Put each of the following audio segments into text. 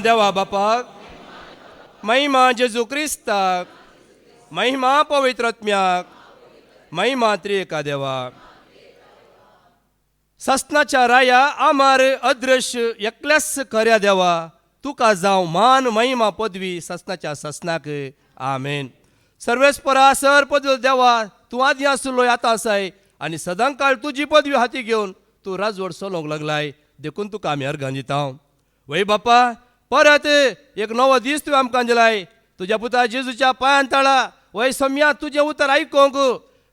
देवा बापाक, महिमा जेजू क्रिस्ताक, महिमा पवित्रात्म्याक, महिमा त्रिएका देवाक. सस्नाच्या राया आमार अदृश्य एकल्याच खऱ्या देवा तुका जाव मान महिमा पदवी सस्नाच्या सस्नाक. आमेन. सर्वेस्परा सर पदवी देवा तू आदी आसलोय आतां आसाय आनी सदांकाळ तुजी पदवी हाती घेवन तू राजवड चलोवंक लागलाय देखून तुका आमी अर्घां दिता. वय बापा, परत एक नवो दीस तुवें आमकां दिलाय. तुज्या पुता जेजूच्या पांयां ताळा वय सम्या तुजें उतर आयकोंक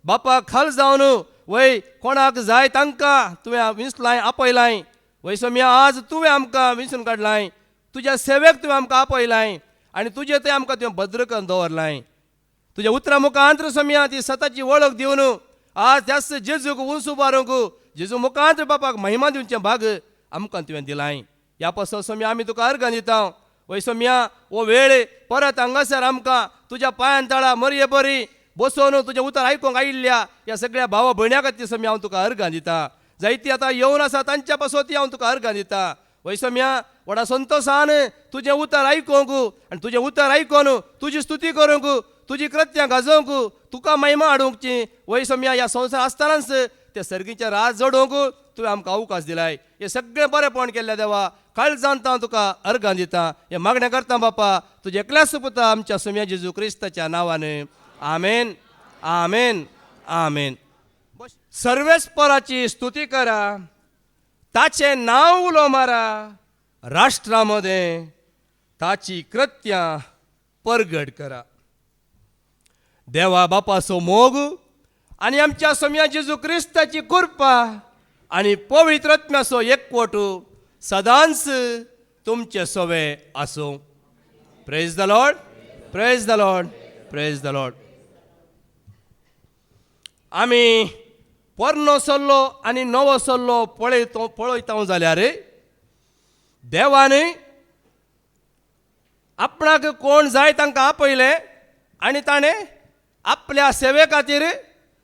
बापा खाल जावन वय कोणाक जाय तांकां तुवें विंसलाय आपयलाय. वय सम्या आज तुवें आमकां विंसून काडलाय, तुज्या सेवेक तुवें आमकां आपयलाय आनी तुजें तें आमकां तुवें भद्र करून दवरलाय. तुज्या उतरा मुखांत्र सम्या ती सताची वळख दिवन आज त्याच जेजूक उंच उबारूंक जेजू मुखांत्र बापाक महिमा दिवचें भाग आमकां तुवें दिलाय. ह्या पासो सम्या आमी तुका अर्घां दिता. वय सम्या हो वेळ परत हांगासर आमकां तुज्या पांयां ताळा मरये बरी बसोवन तुजें उतर आयकोंक आयिल्ल्या ह्या सगळ्या भावा भयण्यां खातीर सम्या हांव तुका अर्घां दिता. जायतीं आतां येवन आसा तांच्या पासोती हांव तुका अर्घां दिता. वय सम्या व्हडा संतोशान तुजें उतर आयकोंक आनी तुजें उतर आयकोन तुजी स्तुती करूंक तुजी कृत्यां गाजोवंक तुका महिमा हाडूंकची. वय सम्या ह्या संवसार आसतनाच ते सर्गीचें राज जडोवंक तुवें आमकां अवकाश दिलाय. हे सगळें बरेंपण केल्ल्या देवा काळजांत हांव तुका अर्घां दिता. हे मागणें करता बापा तुजे एकल्याच पुता आमच्या सम्या जेजू क्रिस्ताच्या नांवान. आमेन, आमेन, आमेन. सर्वेस्पराची स्तुती करा, ताचें नांव उलो मारा, राष्ट्रामध्ये ताची कृत्यां परगट करा. देवा बापाचो मोग आनी आमच्या सम्या जेजू क्रिस्ताची कृपा आनी पवित्र आत्म्याचो एकवट सदांच तुमचे सोवे आसूं. Praise the Lord, praise the Lord, praise the Lord. आमी पोरनो सल्लो आनी नवो सल्लो पळयता जाल्यार देवान आपणाक कोण जाय तांकां आपयले आनी ताणें आपल्या सेवे खातीर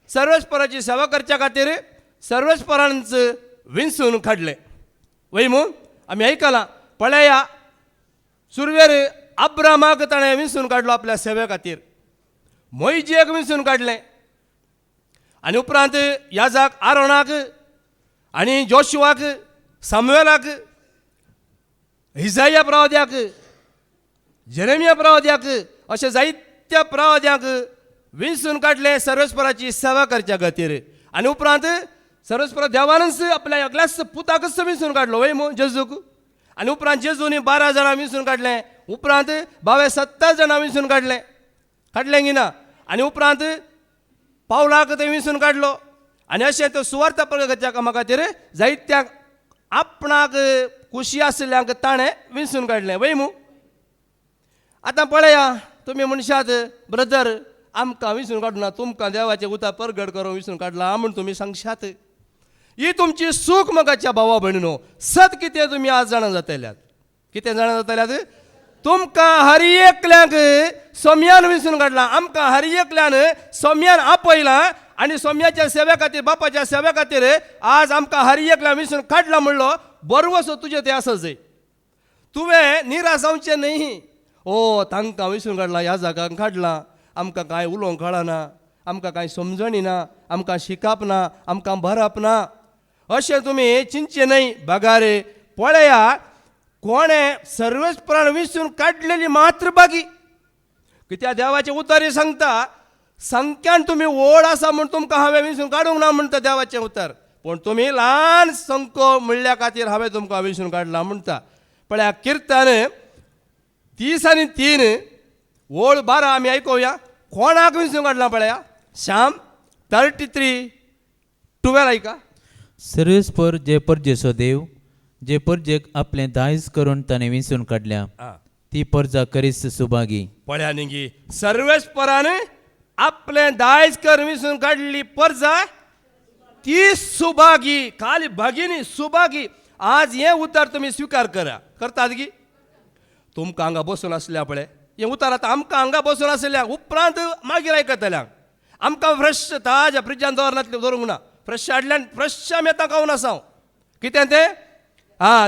सर्वेस्पराची सेवा करच्या खातीर सर्वेस्परांच विंसून काडलें. वय म्हूण आमी आयकलां पळया सुरवेर अब्रामाक ताणें विंसून काडलो आपल्या सेवे खातीर, मोइजेक विंसून काडलें आनी उपरांत याजाक आरोनाक आनी जोशुवाक सामुएलाक हिजाया प्रवाद्याक जेरेमिया प्रवाद्याक अशें जायत्या प्रवाद्यांक विंसून काडलें सर्वेस्पराची सेवा करच्या खातीर. आनी उपरांत सर्वेस्पर देवानच आपल्या एकल्याच पुताकच विंसून काडलो वय मो जेजूक. आनी उपरांत जेजूनी 12 जाणां विंसून काडलें, उपरांत 70 जाणां विंसून काडलें की ना. आनी उपरांत पावलाक ते विंसून काडलो आनी अशें तो सुवार्ता प्रगतीच्या कामा खातीर जायत्यांक आपणाक खुशी आसल्यांक ताणें विंसून काडलें वय मू. आतां पळया तुमी मनशात ब्रदर आमकां विंसून काडूना, तुमकां देवाचें उतर परगट करूंक विंसून काडलां म्हूण तुमी सांगशात. ही तुमची सूख मोगाच्या भावा भयणीनो. सत कितें तुमी आज जाणां जातल्यात, कितें जाणां जातल्यात. तुमकां हर एकल्यांक सोम्यान विंसून काडलां, आमकां हर एकल्यान सोम्यान आपयलां आनी सोम्याच्या सेवे खातीर बापाच्या सेवे खातीर आज आमकां हर एकल्यान विंसून काडलां म्हणलो. बरोवसो तुजें तें आसा जंय. तुवें निराश जावचें न्ही. ओ तांकां विंसून काडलां, ह्या जागांक काडलां, आमकां कांय उलोवंक कळना, आमकां कांय समजणी ना, आमकां शिकप ना, आमकां भरप ना, अशें तुमी चिंतचें न्हय. बगार पळया कोणें सर्वेस्परान विंसून काडलेली मात्र बागी. कित्याक देवाचें उतर सांगता संख्यान तुमी व्हड आसा म्हूण तुमकां हांवें विंसून काडूंक ना म्हणटा देवाचें उतर, पूण तुमी ल्हान संख्यो म्हणल्या खातीर हांवें तुमकां विंसून काडलां म्हणटा. पळया किर्तन 30 आनी 3 वोळ 12 आमी आयकोवया. कोणाक विंसून काडलां पळया. श्याम 33:12 आयका. सर्वेस्पर जे परजेचो देव, जे परजेक आपलें दायज करून ताणें विंसून काडल्या ती परजा करीस सुभागी. पळया न्ही सर्वेस्परान आपलें दायज करून विंसून काडली परजा ती सुभागी. खाली भागिनी सुभागी. आज हें उतर तुमी स्विकार करतात गी. तुमकां हांगा बसून आसल्या पळय हें उतर आतां आमकां हांगा बसून आसल्या उपरांत मागीर आयकतल्यांक आमकां फ्रेश ताज्या फ्रिजान दवरूंक ना. फ्रेश हाडल्यान फ्रेश आमी आतां खावन आसा. कितें तें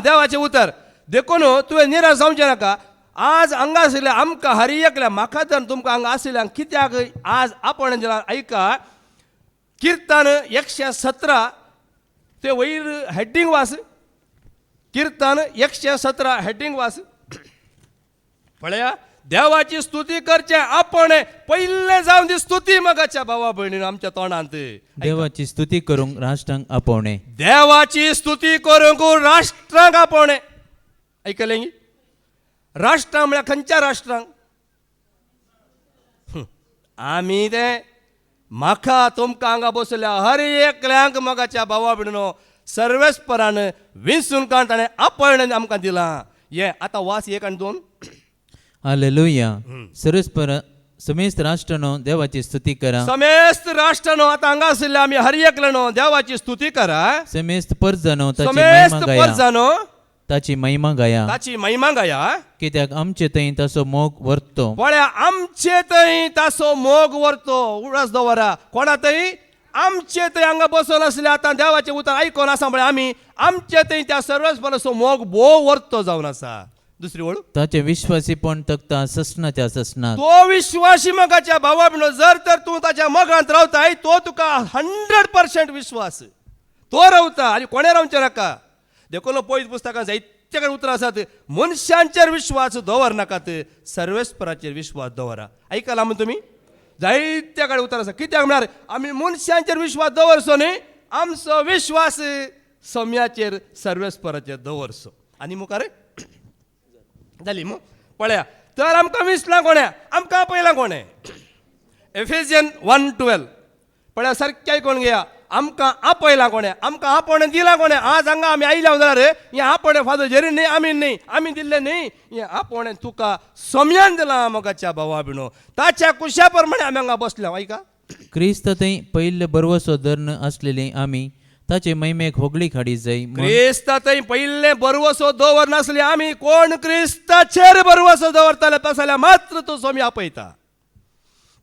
देवाचें उतर देखून तुवें निराश जावचें नाका. आज हांगा आशिल्ले आमकां हर एकल्या म्हाका तर तुमकां हांगा आशिल्ल्यांक कित्याक आज आपण दिला ऐका. कीर्तन 117 ते वयर हेडिंग वास. कीर्तन 117 हेडिंग वास. पळया, देवाची स्तुती करचे आपण पहिले जावन दी स्तुती मगाच्या भावा भयणीन आमच्या तोंडांत. देवाची स्तुती करूंक राष्ट्रांक आपोवणे. देवाची स्तुती करूंक राष्ट्रांक आपोवणे. ऐकले न्ही? राष्ट्रां म्हळ्यार खंयच्या राष्ट्रांक? आमी ते म्हाका तुमकां हांगा बसल्या हर एकल्यांक मगाच्या भावा भयणीनो सर्वेस्परान विंसून काण ताणें आपण आमकां दिलां. हे आतां वास 1 आनी 2. हालेलुया. समेस्त राष्ट्रांनो देवाची स्तुती करा. समेस्त राष्ट्रांनो आता हांगा आशिल्ले आमी हर एकल्यानो देवाची स्तुती करा. समेस्त परजानो ताची समेस्त महिमा गाया. परजानो ताची महिमा गाया. ताची महिमा गाया. कित्याक आमचे थंय ताचो मोग वर्तो. पळया, आमचे थंय ताचो मोग व्हरतो. उडस दवरा. कोणा थंय? आमचे थंय हांगा बसून आसले. आतां देवाचें उतर आयकोन आसा म्हळ्यार आमी आमचे थंय त्या सर्वेस्पराचो मोग भोव व्हरतो जावन आसा. दुसरी वळ, ताचे विश्वासीपण तकता ससनाच्या ससनात. तो विश्वासी मगाच्या भावा भयणो जर तर तूं ताच्या मोगांत रावताय तो तुका 100% विश्वास तो रावता आनी कोणें रावचें नाका. देखून पयस पुस्तकांत जायते कडेन उतरां आसात. मनशांचेर विश्वास दवरनाकात, सर्वेस्पराचेर विश्वास दवरा. आयकलां म्हण तुमी? जायते कडेन उतर आसा. कित्याक म्हळ्यार आमी मनशांचेर विश्वास दवरचो न्ही, आमचो विश्वास सम्याचेर सर्वेस्पराचेर दवरचो. आनी मुखार जाली मग. पळया, तर आमकां विसलां कोण्या? आमकां आपयलां कोणें? एफेसियन 1:12. पळया, सारकें आयकोन घेया. आमकां आपयलां कोणें? आमकां आपणे दिलां कोणें? आज हांगा आमी आयल्या जाल्यार हें आपणे फादर जेरी न्ही, आमी दिल्लें न्ही. हें आपणे तुका सम्यान दिलां मोगाच्या भावा भयणो. ताच्या कुशा प्रमाणे आमी हांगा बसल्या. ऐका, क्रिस्त थंय पयले बरवसो धर्न असलेले आमी ताचे महिमेक होगळी हाडी जाय. क्रिस्ता थंय पयले बरवसो दवर नासले आमी कोण क्रिस्ताचेर बरवसो दवरताले तसल्या मात्र तो सोमी आपयता.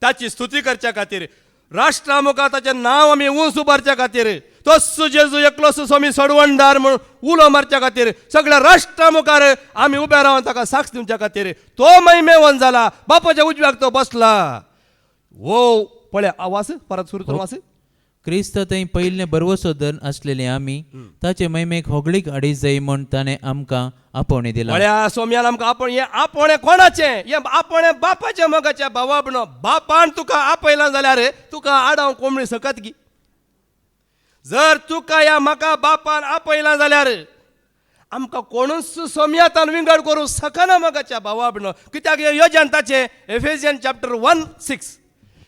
ताची स्तुती करच्या खातीर, राष्ट्रा मुखार ताचें नांव आमी उंच उबारच्या खातीर, तस्सो जेजू एकलोसो स्वामी सोडवणदार म्हणून उलो मारच्या खातीर, सगळ्या राष्ट्रा मुखार आमी उबे रावन ताका साक्ष दिवच्या खातीर तो महिमेवन जाला. बापाच्या उजव्याक तो बसला. वो पळया, आवाज परत सुरू वास. क्रिस्त थंय पयले बरवसो धर्न असलेले आमी ताचे महिमेक होगळीक हाडी जाय म्हूण ताणें आमकां आपोवणे दिला. पळया, सोम्यान आमकां आपण हे आपणे कोणाचें? हे आपणे बापाच्या मोगाच्या भावा भयणो. बापान तुका आपयलां जाल्यार तुका आडाव कोंबडी सकत की. जर तुका या म्हाका बापान आपयलां जाल्यार आमकां कोणूच सोम्यातान विंगड करूं सकना मोगाच्या भावा भयणो. कित्याक हे योजन ताचें एफेसियन चॅप्टर 1:6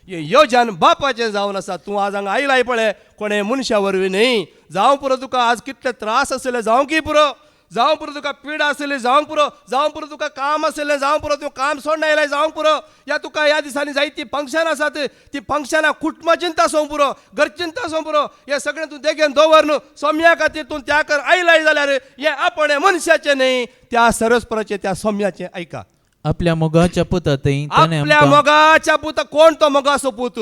हे योजन बापाचें जावन आसा. तूं आज हांगा आयलाय पळय कोणें मनशा वरवीं न्ही. जावं पुरो तुका आज कितले त्रास आसले जावं की पुरो, जावं पुरो तुका पीड आसली जावं पुरो, जावं पुरो तुका काम आसलें जावं पुरो तूं काम सोडून आयलाय जावं पुरो, या तुका ह्या दिसांनी जायतीं फंक्शन आसात ती फंक्शनां कुटुंबा चिंता सों पुरो, घर चिंता सों पुरो, हें सगळें तूं देगेन दवर न्हू. सोम्या खातीर तूं त्या कर आयलाय जाल्यार हें आपणें मनशाचें न्ही, त्या सरस्पराचें त्या सोम्याचें. ऐका, आपल्या मोगाच्या पुता थंय ताणें आपल्या आमकां मोगाच्या पुता कोण? तो मोगाचो पूत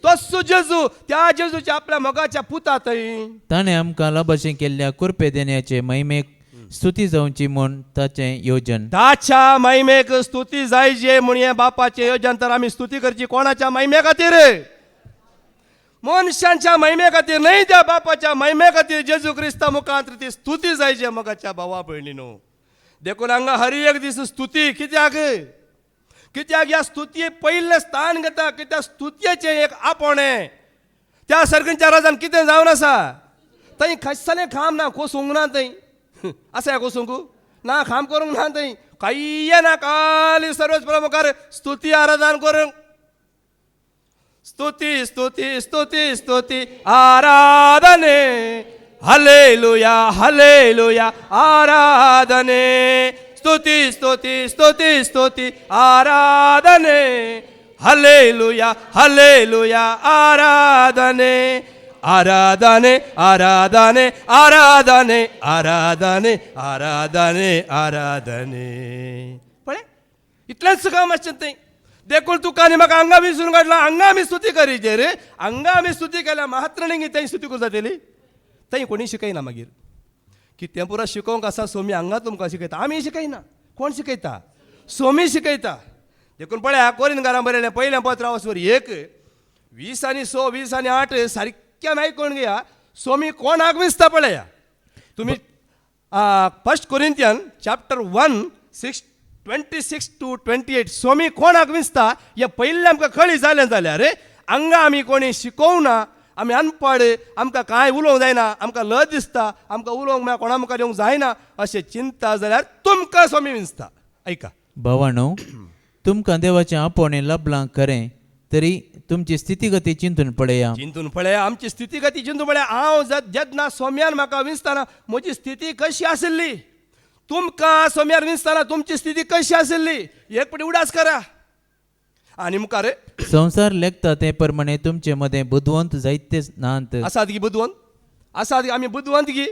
तस्सो जेजू. त्या जेजूच्या आपल्या मोगाच्या पुता थंय ताणें आमकां लाभाशें केल्ल्या कुरपे देण्याचे महिमेक स्तुती जावची म्हूण ताचें योजन. ताच्या महिमेक स्तुती जायचे म्हूण हें बापाचें योजन. तर आमी स्तुती करची कोणाच्या महिमे खातीर? मनशांच्या महिमे खातीर न्हय, त्या बापाच्या महिमे खातीर जेजू क्रिस्ता मुखांत ती स्तुती जायचे मोगाच्या भावा भयणीनो. देखून हांगा हर एक दीस स्तुती. कित्याक? कित्याक ह्या स्तुती पयलें स्थान घेता. कित्याक स्तुतयेचें एक आपणे. त्या सर्गीच्या राजान कितें जावन आसा? थंय खसलें खाम ना, कोसूंक ना थंय. आसा कोसूंक ना, खाम करूंक ना थंय. कांय ना, खाली सर्वेस्परा मुखार स्तुती आराधन करूंक. स्तुती स्तुती स्तुती स्तुती आराधने, हालेलुया हालेलुया आराधने. स्तुती स्तुती स्तुती स्तुती आराधने, हालेलुया हालेलुया आराधने. आराधने आराधने आराधने आराधने आराधने आराधने. पळय, इतलेंच काम आसचें थंय. देखून तुका आनी म्हाका हांगा विसरून काडला. हांगा आमी स्तुती करीचे रे. हांगा आमी स्तुती केल्या मात्र न्ही थंय स्तुती करूं जातली. थंय कोणी शिकयना मागीर. कितें पुरो शिकोवंक आसा सोमी हांगा तुमकां शिकयता. आमी शिकयना. कोण शिकयता? सोमी शिकयता. देखून पळया कोरिंथकारांक बरयलें पयलें पत्र वचून 1:20-6, 20-8 सारक्यान आयकून घेया. सोमी कोणाक विंचता पळया. तुम्ही 1 कोरिंथियन चॅप्टर 1:26-28 सोमी कोणाक विंचता हें पयलें आमकां कळी जालें जाल्यार हांगा आमी कोणी शिकोवना, आमी अनपड, आमकां कांय उलोवंक जायना, आमकां लज दिसता, आमकां उलोवंक म्हळ्यार कोणा मुखार येवंक जायना अशें चिंता जाल्यार तुमकां सोमी विंचता. ऐका भावानो, तुमकां देवाचें आपोवणें लबलां खरें, तरी तुमची स्थितीगती चिंतून पळया. चिंतून पळया आमची स्थितीगती चिंतून पळया. हांव जेन्ना सोम्यान म्हाका विंचताना म्हजी स्थिती कशी आशिल्ली, तुमकां सोम्यार विंचताना तुमची स्थिती कशी आशिल्ली एक पटी उडास करा. आनी मुखार संसार लेखता ते प्रमाणे तुमचे मदें बुदवंत जायते नात. आसात गी बुदवंत, आसात गी आमी बुदवंत गी.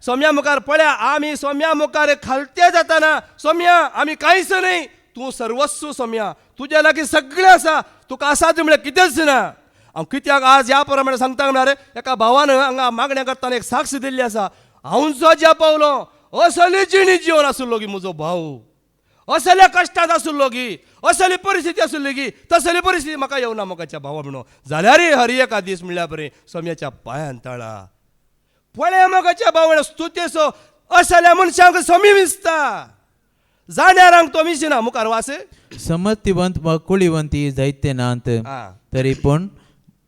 सोम्या मुखार पळया, आमी सोम्या मुखार खालते जाताना सोम्या आमी कांयच न्हय, तूं सर्वस्व सोम्या, तुज्या लागीं सगळें आसा, तुका आसात म्हळ्यार कितेंच ना. हांव कित्याक आज ह्या प्रमाणे सांगता म्हळ्यार एका भावान हांगा मागण्या करताना एक साक्ष दिल्ली आसा. हांव जो ज्या पावलो असली जिणी जिवन आसुल्लो गी म्हजो भाव, असल्या कश्टांत आसुल्लो गी, असली परिस्थिती आसुल्ली गी, तसली परिस्थिती म्हाका येवना मोगाच्या भावा म्हणून. जाल्यार हर एका दीस म्हणल्यार बरें सोम्याच्या पांयान तळा. पळया मोगाच्या भावा स्तुतेचो असल्या मनशांक सोमी विंचता, जाण्यारांक तो विंचना. मुखार वास समर्थिवंत वा कुळीवंती जायते नात, तरी पूण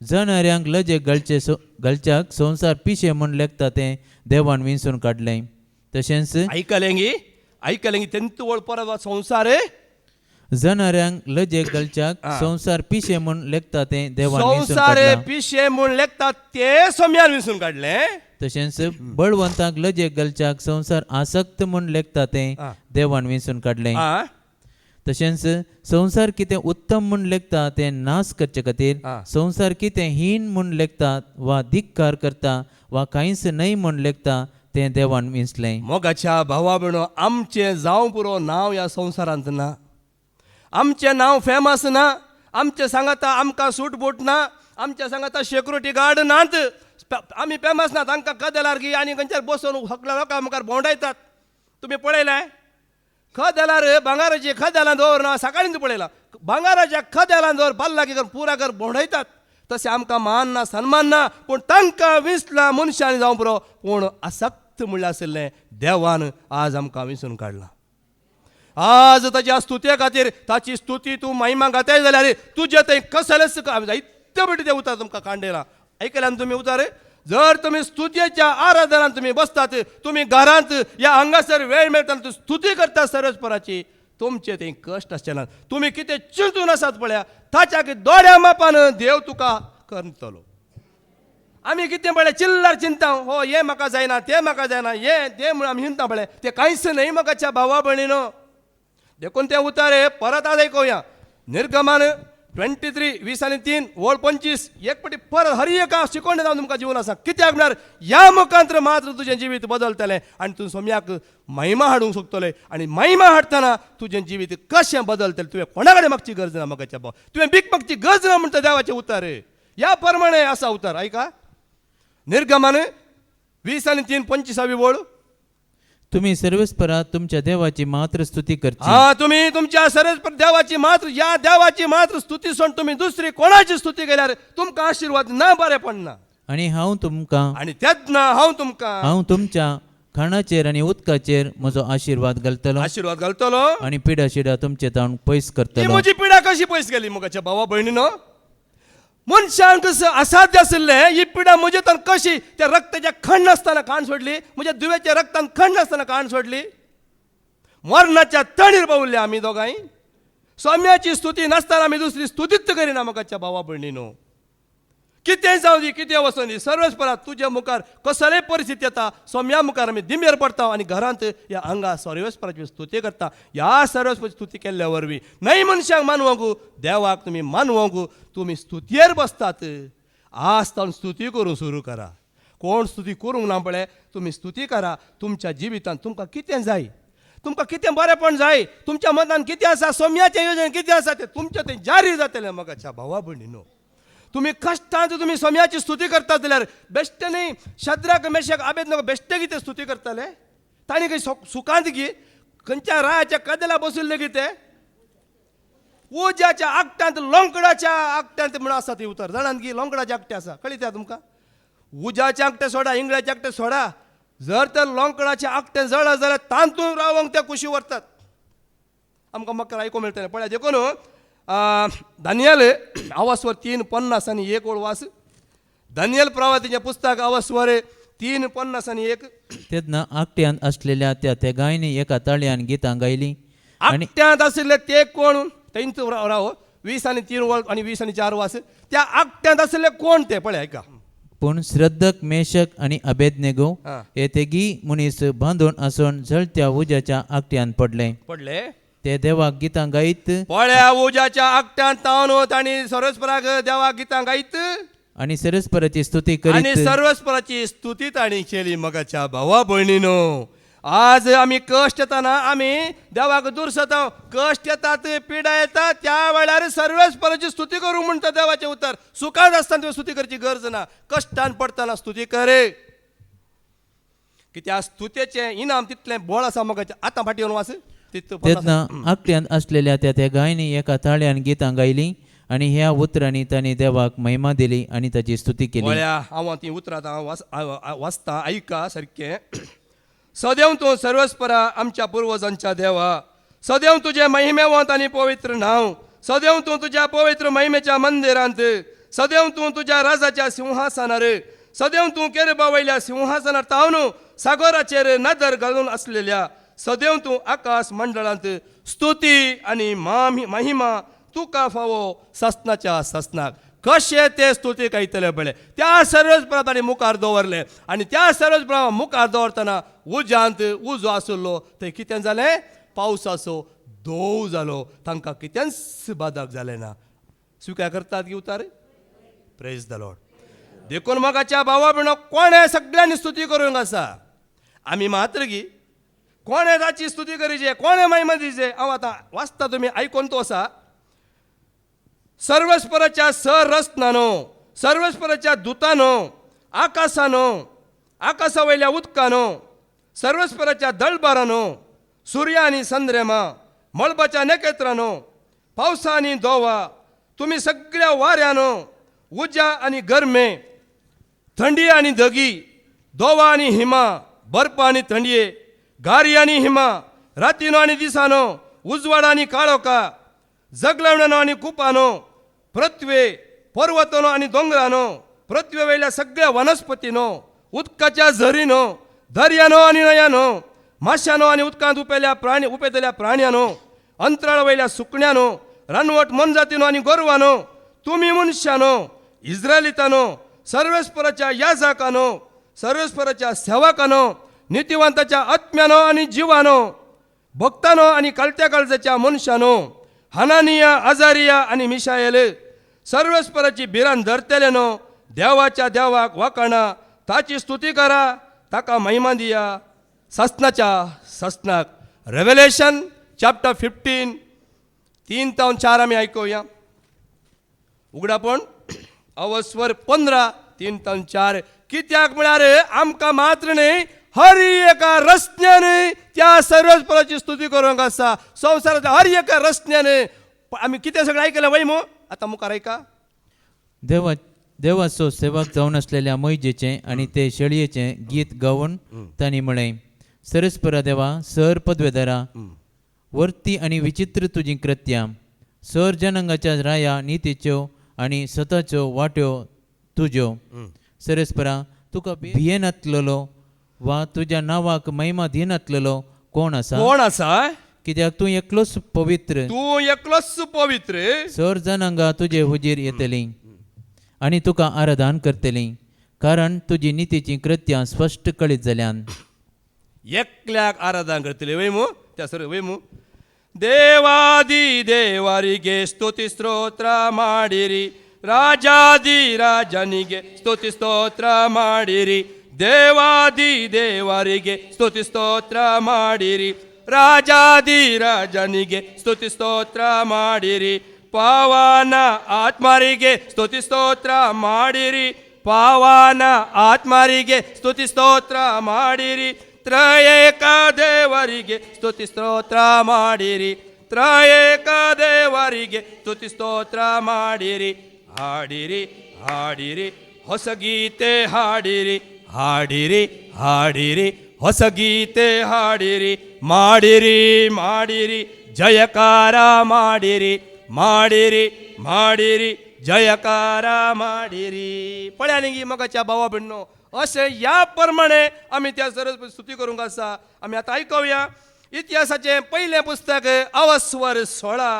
जणाऱ्यांक लजे घालच्याक संसार पिशे म्हूण लेखता तें देवान विंचून काडलें. तशेंच ऐकलें तेंतू वळ परत संसार जणाऱ्यांक लजे घालच्याक संसार पिशे म्हूण लेखता तें देवान विंचून संसार काडलां. पिशे म्हूण लेखतात ते सोम्यान विंचून काडलें. तशेंच बळवंताक लजे घालच्याक संसार आसक्त म्हूण लेखता तें देवान विंचून काडलें. तशेंच संसार कितें उत्तम म्हूण लेखता तें नाश करचे खातीर, संसार कितें हीन म्हूण लेखतात वा धिक्कार करता वा कांयच न्हय म्हूण लेखता तें देवान विंचलें. मोगाच्या भावा भयणो, आमचें जावं पुरो नांव ह्या संवसारांत ना, आमचें नांव फेमस ना, आमचें सांगाता आमकां सूटबूट ना, आमच्या सांगाता सिक्युरिटी गार्ड नात, आमी फेमस नात. तांकां कदेलार गी आनी खंयच्यार बसून सगळ्या लोकां मुखार भोंवडायतात. तुमी पळयलाय खदेलार भांगाराची खदेलां दवरना, सकाळीं पळयलां भांगाराच्या खदेलां दवर बाल्ला की पुरा घर भोंवडायतात. तशें आमकां मान ना, सन्मान ना, पूण तांकां विंचला मनशांनी जावं पुरो, पूण आसक्त म्हणल्यार आशिल्लें देवान आज आमकां विंचून काडलां. आज ताच्या स्तुते खातीर ताची स्तुती तूं महिमा घाताय जाल्यार तुजें थंय कसलेंच जायते बटी तें उतार तुमकां कांडयलां. ऐकल्यान तुमी उतार, जर तुमी स्तुतेच्या आराधनांत तुमी बसतात, तुमी घरांत या हांगासर वेळ मेळटाना स्तुती करतात सर्वेस्पराची, तुमचे तें कश्ट आसचें. तुमी कितें चिंतून आसात पळया ताच्या दोड्या मापान देव तुका करतलो. आमी कितें पळय चिल्लर चिंता, हो हें म्हाका जायना, तें म्हाका जायना, हें तें म्हणून आमी चिंता पळय, तें कांयच न्हय मोगाच्या भावा भयणीनो. देखून तें उतार परत आज आयकुया. निर्गमान 23, 20:3, 25 एक पटी परत हर एका शिकोवणें जावन तुमकां जीवन आसा. कित्याक म्हळ्यार ह्या मुखांतर मात्र तुजें जिवीत बदलतलें आनी तूं सोम्याक महिमा हाडूंक शकतलें. आनी महिमा हाडटना तुजें जिवीत कशें बदलतलें तुवें कोणा कडेन मागची गरज ना मोगाच्या भाव, तुवें भीक मागची गरज ना म्हणटा देवाचें उतार. ह्या प्रमाणे आसा उतार. ऐका निर्गमान 20:3, 25वी ओळ. तुम्ही सर्वेस्परा तुमच्या देवाची मात्र स्तुती करची. तुम्ही तुमच्या सर्वेस्पर देवाची मात्र, या देवाची मात्र स्तुती सोडून तुम्ही दुसरी कोणाची स्तुती केल्यार तुमकां आशीर्वाद ना बरें पडना. आणि हांव तुमकां आणि तेन्ना हांव तुमच्या खाणाचेर आणि उदकाचेर म्हजो आशीर्वाद घालतलो, आशीर्वाद घालतलो आणि पिडा शिडा तुमचे तावन पयस ती करतलो. म्हजी पिडा कशी पयस गेली मोगाच्या भावा भयणीनो. मनशांक असाध्य आशिल्लें ही पिडा म्हजे तर कशी, त्या रक्ताच्या खण नासतना काण सोडली, म्हज्या दुवेच्या रक्तान खण नासतना काण सोडली. मरणाच्या तणीर पावल्ले आमी दोगांय. सोम्याची स्तुती नासतना आमी दुसरी स्तुतीच करिना मोगाच्या भावा भयणीनो. कितें जावं दी, कितें वचून दी, सर्वेस्परा तुज्या मुखार कसलेय परिस्थिती येता, सोम्या मुखार आमी दिमेर पडटा आनी घरांत ह्या हांगा सर्वेस्पराची स्तुती करता. ह्या सर्वेस्पराची स्तुती केल्ल्या वरवीं न्हय मनशांक मानवंकू, देवाक तुमी मानवंकू, तुमी स्तुतयेर बसतात. आज तावन स्तुती करूंक सुरू करा. कोण स्तुती करूंक ना पळय, तुमी स्तुती करा. तुमच्या जिवितांत तुमकां कितें जाय, तुमकां कितें बरेंपण जाय, तुमच्या मनांत कितें आसा, सोम्याचें येवजण कितें आसा तें तुमचें तें जारी जातलें मोगाच्या भावा भयणीनो. तुम्ही कष्टांत तुम्ही स्वाम्याची स्तुती करता जाल्यार बेश्टे न्ही शद्रक मेशक आबेदnego बेश्टे कितें स्तुती करताले तांणी खंय सुखांत गी खंयच्या रायाच्या कदेला बसुल्ले कितें उज्याच्या आगट्यांत लोंकडाच्या आगट्यांत म्हणून आसा ती उतर जाणात की लोंकडाचे आगटे आसा कळिता तुमकां उज्याचे आगटे सोडा इंगळ्याचे आगटे सोडा जर तर लोंकडाचे आगटे जळत जाल्यार तांतून रावंक ते कुशी व्हरतात आमकां मकर आयकूंक मेळटलें पळय देखून दानियल अवस्वर 3:50 आणि 1 ओळ वास दानियल प्रवादीचें पुस्तक अवस्वर 3:50 आणि 1 तेन्ना आकट्यान असलेल्या त्या तेगायनी एका ताळ्यान गितां गायली आगट्यांत आशिल्ले ते कोण तेंच राव 20 आणि 3 ओळ आणि 20 आणि 4 वास त्या आगट्यांत आशिल्ले कोण ते पळय ऐका पूण श्रद्धक मेशक आणि अबेदनेगो हे तेगी मनीस बांदून आसून जळत्या उज्याच्या आकट्यान पडले ते देवाक गितां गायत पळ्या उज्याच्या आगट्यांत तावन आणि सर्वस्पराक देवाक गितां गायत आणि सरस्पराची स्तुती आणि करीत सर्वस्पराची स्तुती ताणी केली मगाच्या भावा भयणीनो आज आम्ही कष्ट येताना आम्ही देवाक दूर सताव कष्ट येतात पिडा येतात त्या वेळार सर्वस्पराची स्तुती करू म्हणटा देवाचे उतर सुखांत आसतना तुवें स्तुती करची गरज ना कश्टान पडताना स्तुती करे की त्या स्तुतेचें इनाम तितलें बोळ आसा मगाच्या आतां फाटी येवन वास तेन्ना आकट्यान असलेल्या त्या तेगायनी एका ताळ्यान गितां गायली आणि ह्या उतरांनी तांणी देवाक महिमा दिली आणि ताची स्तुती केली हांव ती उतरां वाचता ऐका सारकें सदैव तूं सर्वस्परा आमच्या पुर्वजांच्या देवा सदैव तुझे महिमेवंत आणि पवित्र नांव सदैव तूं तुझ्या पवित्र महिमेच्या मंदिरांत सदैव तूं तुझ्या राजाच्या सिंहासनार सदैव तूं केरबा वयल्या सिंहासनार तावन सागराचेर नदर घालून असलेल्या सदैव तूं आकाश मंडळांत स्तुती आणि महिमा तुका फावो सस्नाच्या सस्नाक कशें ते स्तुती गायतले पळय त्या सर्वस्परा ताणें मुखार दवरले आनी त्या सर्वस्परा मुखार दवरतना उज्यांत उजो आसलो थंय कितें जालें पावसाचो धोव जालो तांकां कितेंच बाधक जालें ना स्विकार करतात की उतार प्रेज द लॉर्ड देखून मगाच्या भावा भयणो कोणें सगळ्यांनी स्तुती करूंक आसा आमी मात्र गी कोणें ताची स्तुती करीचे कोणें महिमा दिचे हांव आतां वाचता तुमी आयकोन तो आसा सर्वस्पराच्या सरस्नानो सर्वस्पराच्या दुतानो आकाशानो आकाशा वयल्या उदकानो सर्वस्पराच्या दळबारानो सूर्य आनी संद्रेमा मळबाच्या नखेत्रानो पावसा आनी दोवा तुमी सगळ्या वाऱ्यानो उज्या आनी गरमे थंडी आनी धगी दोवा आनी हिमा बर्फ आनी थंडये गारी आनी हिमा रातीनो आनी दिसानो उजवाड आनी काळोखा जगलवणानो आनी कुपानो पृथ्वे पर्वतानो आनी दोंगरानो पृथ्वे वयल्या सगळ्या वनस्पतीनो उदकाच्या झरीनो दर्यानो आनी न्हंयानो माश्यानो आनी उदकांत उपेतल्या प्राण्यानो अंतराळ वयल्या सुकण्यानो रानवट मनजातीनो आनी गोरवानो तुमी मनशानो इस्रायलितानो सर्वेस्पराच्या याजकानो सर्वेस्पराच्या सेवकानो नितिवंताच्या आत्म्यानो आनी जिवानो भक्तानो आनी कळत्या काळजाच्या मनशानो हनानिया अजारिया आनी मिशायल सर्वस्पराची बिरान धरतलेनो देवाच्या देवाक वाकाणा ताची स्तुती करा ताका महिमा दिया सस्नाच्या सस्नाक रेव्हेलेशन चॅप्टर 15 3 ते 4 आमी आयकुया उगडापण अवस्वर 15 3 ते 4 कित्याक म्हळ्यार आमकां मात्र न्ही हर एका रस्त्याने त्या सर्वस्पराची स्तुती करूंक आसा संवसाराच्या हर एका रस्त्याने आमी कितें सगळें आयकलें वय मो आतां मुखार ऐका देवाचो सेवक जावन असलेल्या मैजेचे आणि ते शेळयेचे गीत गावन तांणी म्हळें सरस्परा देवा सर पदवेदारा वर्ती आणि विचित्र तुजी कृत्यां सर जनांगाच्या राया नितीच्यो आणि सताच्यो वाट्यो तुज्यो सरस्परा तुका भियेनातलो वा तुज्या नावाक महिमा दिनातलो कोण आसा कित्याक तूं एकलोच पवित्र सर जनांगा तुजे हुजीर येतली आणि तुका आराधन करतली कारण तुजी नितीची कृत्यां स्पश्ट कळीत जाल्यान एकल्याक आराधन करतली वय मू त्या सर वय मू देवादी देवारिगे स्तुती स्तोत्र ಮಾಡಿರಿ ರಾಜಾದಿ ರಾಜನಿಗೆ ಸ್ತುತಿ ಸ್ತೋತ್ರ ಮಾಡಿರಿ ದೇವಾದಿ ದೇವರಿಗೆ ಸ್ತುತಿ ಸ್ತೋತ್ರ ಮಾಡಿರಿ ರಾಜಾದಿ ರಾಜನಿಗೆ ಸ್ತುತಿ ಸ್ತೋತ್ರ ಮಾಡಿರಿ ಪಾವನ ಆತ್ಮರಿಗೆ ಸ್ತುತಿ ಸ್ತೋತ್ರ ಮಾಡಿರಿ, ಪಾವನ ಆತ್ಮರಿಗೆ ಸ್ತುತಿ ಸ್ತೋತ್ರ ಮಾಡಿರಿ, ತ್ರಯೇಕ ದೇವರಿಗೆ ಸ್ತುತಿ ಸ್ತೋತ್ರ ಮಾಡಿರಿ, ತ್ರಯೇಕ ದೇವರಿಗೆ ಸ್ತುತಿ ಸ್ತೋತ್ರ ಮಾಡಿರಿ. ಹಾಡಿರಿ ಹಾಡಿರಿ ಹೊಸ ಗೀತೆ ಹಾಡಿರಿ, ಹಾಡಿರಿ ಹಾಡಿರಿ ಹೊಸ ಗೀತೆ ಹಾಡಿರಿ, ಮಾಡಿರಿ ಮಾಡಿರಿ ಜಯಕಾರ ಮಾಡಿರಿ, ಮಾಡಿರಿ ಮಾಡಿರಿ जयकारा माडिरी. पळ्यांनी मगाच्या भावा भयणो असे या प्रमाणे आम्ही त्या सर्व स्तुती करूंक आसा. आम्ही आता ऐकूया इतिहासाचे पहिले पुस्तक अवस्वर 16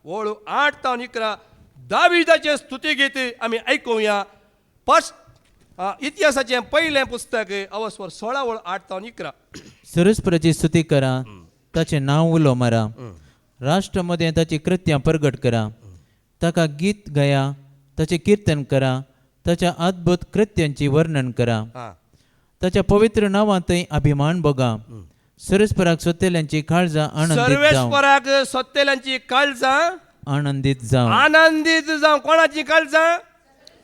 ओळ 8 ते 11 दाविदाचे स्तुती गीत आम्ही ऐकूया. इतिहासाचे पहिले पुस्तक अवस्वर 16 ओळ 8 ते 11. सरस्वराची स्तुती करा, ताचे नाव उलो मारा, राष्ट्रामध्ये ताची कृत्यां प्रगट करा, ताका गीत गाया, ताचे कीर्तन करा, ताच्या अद्भुत कृत्यांची वर्णन करा, ताच्या पवित्र नावांतय अभिमान बघा. सरस्वराक सोतेल्यांची काळजां आनंदीत जावं, सर्वेश्वराक सोतेल्यांची काळजां आनंदीत जावं, आनंदीत जावं. कोणाची काळजां?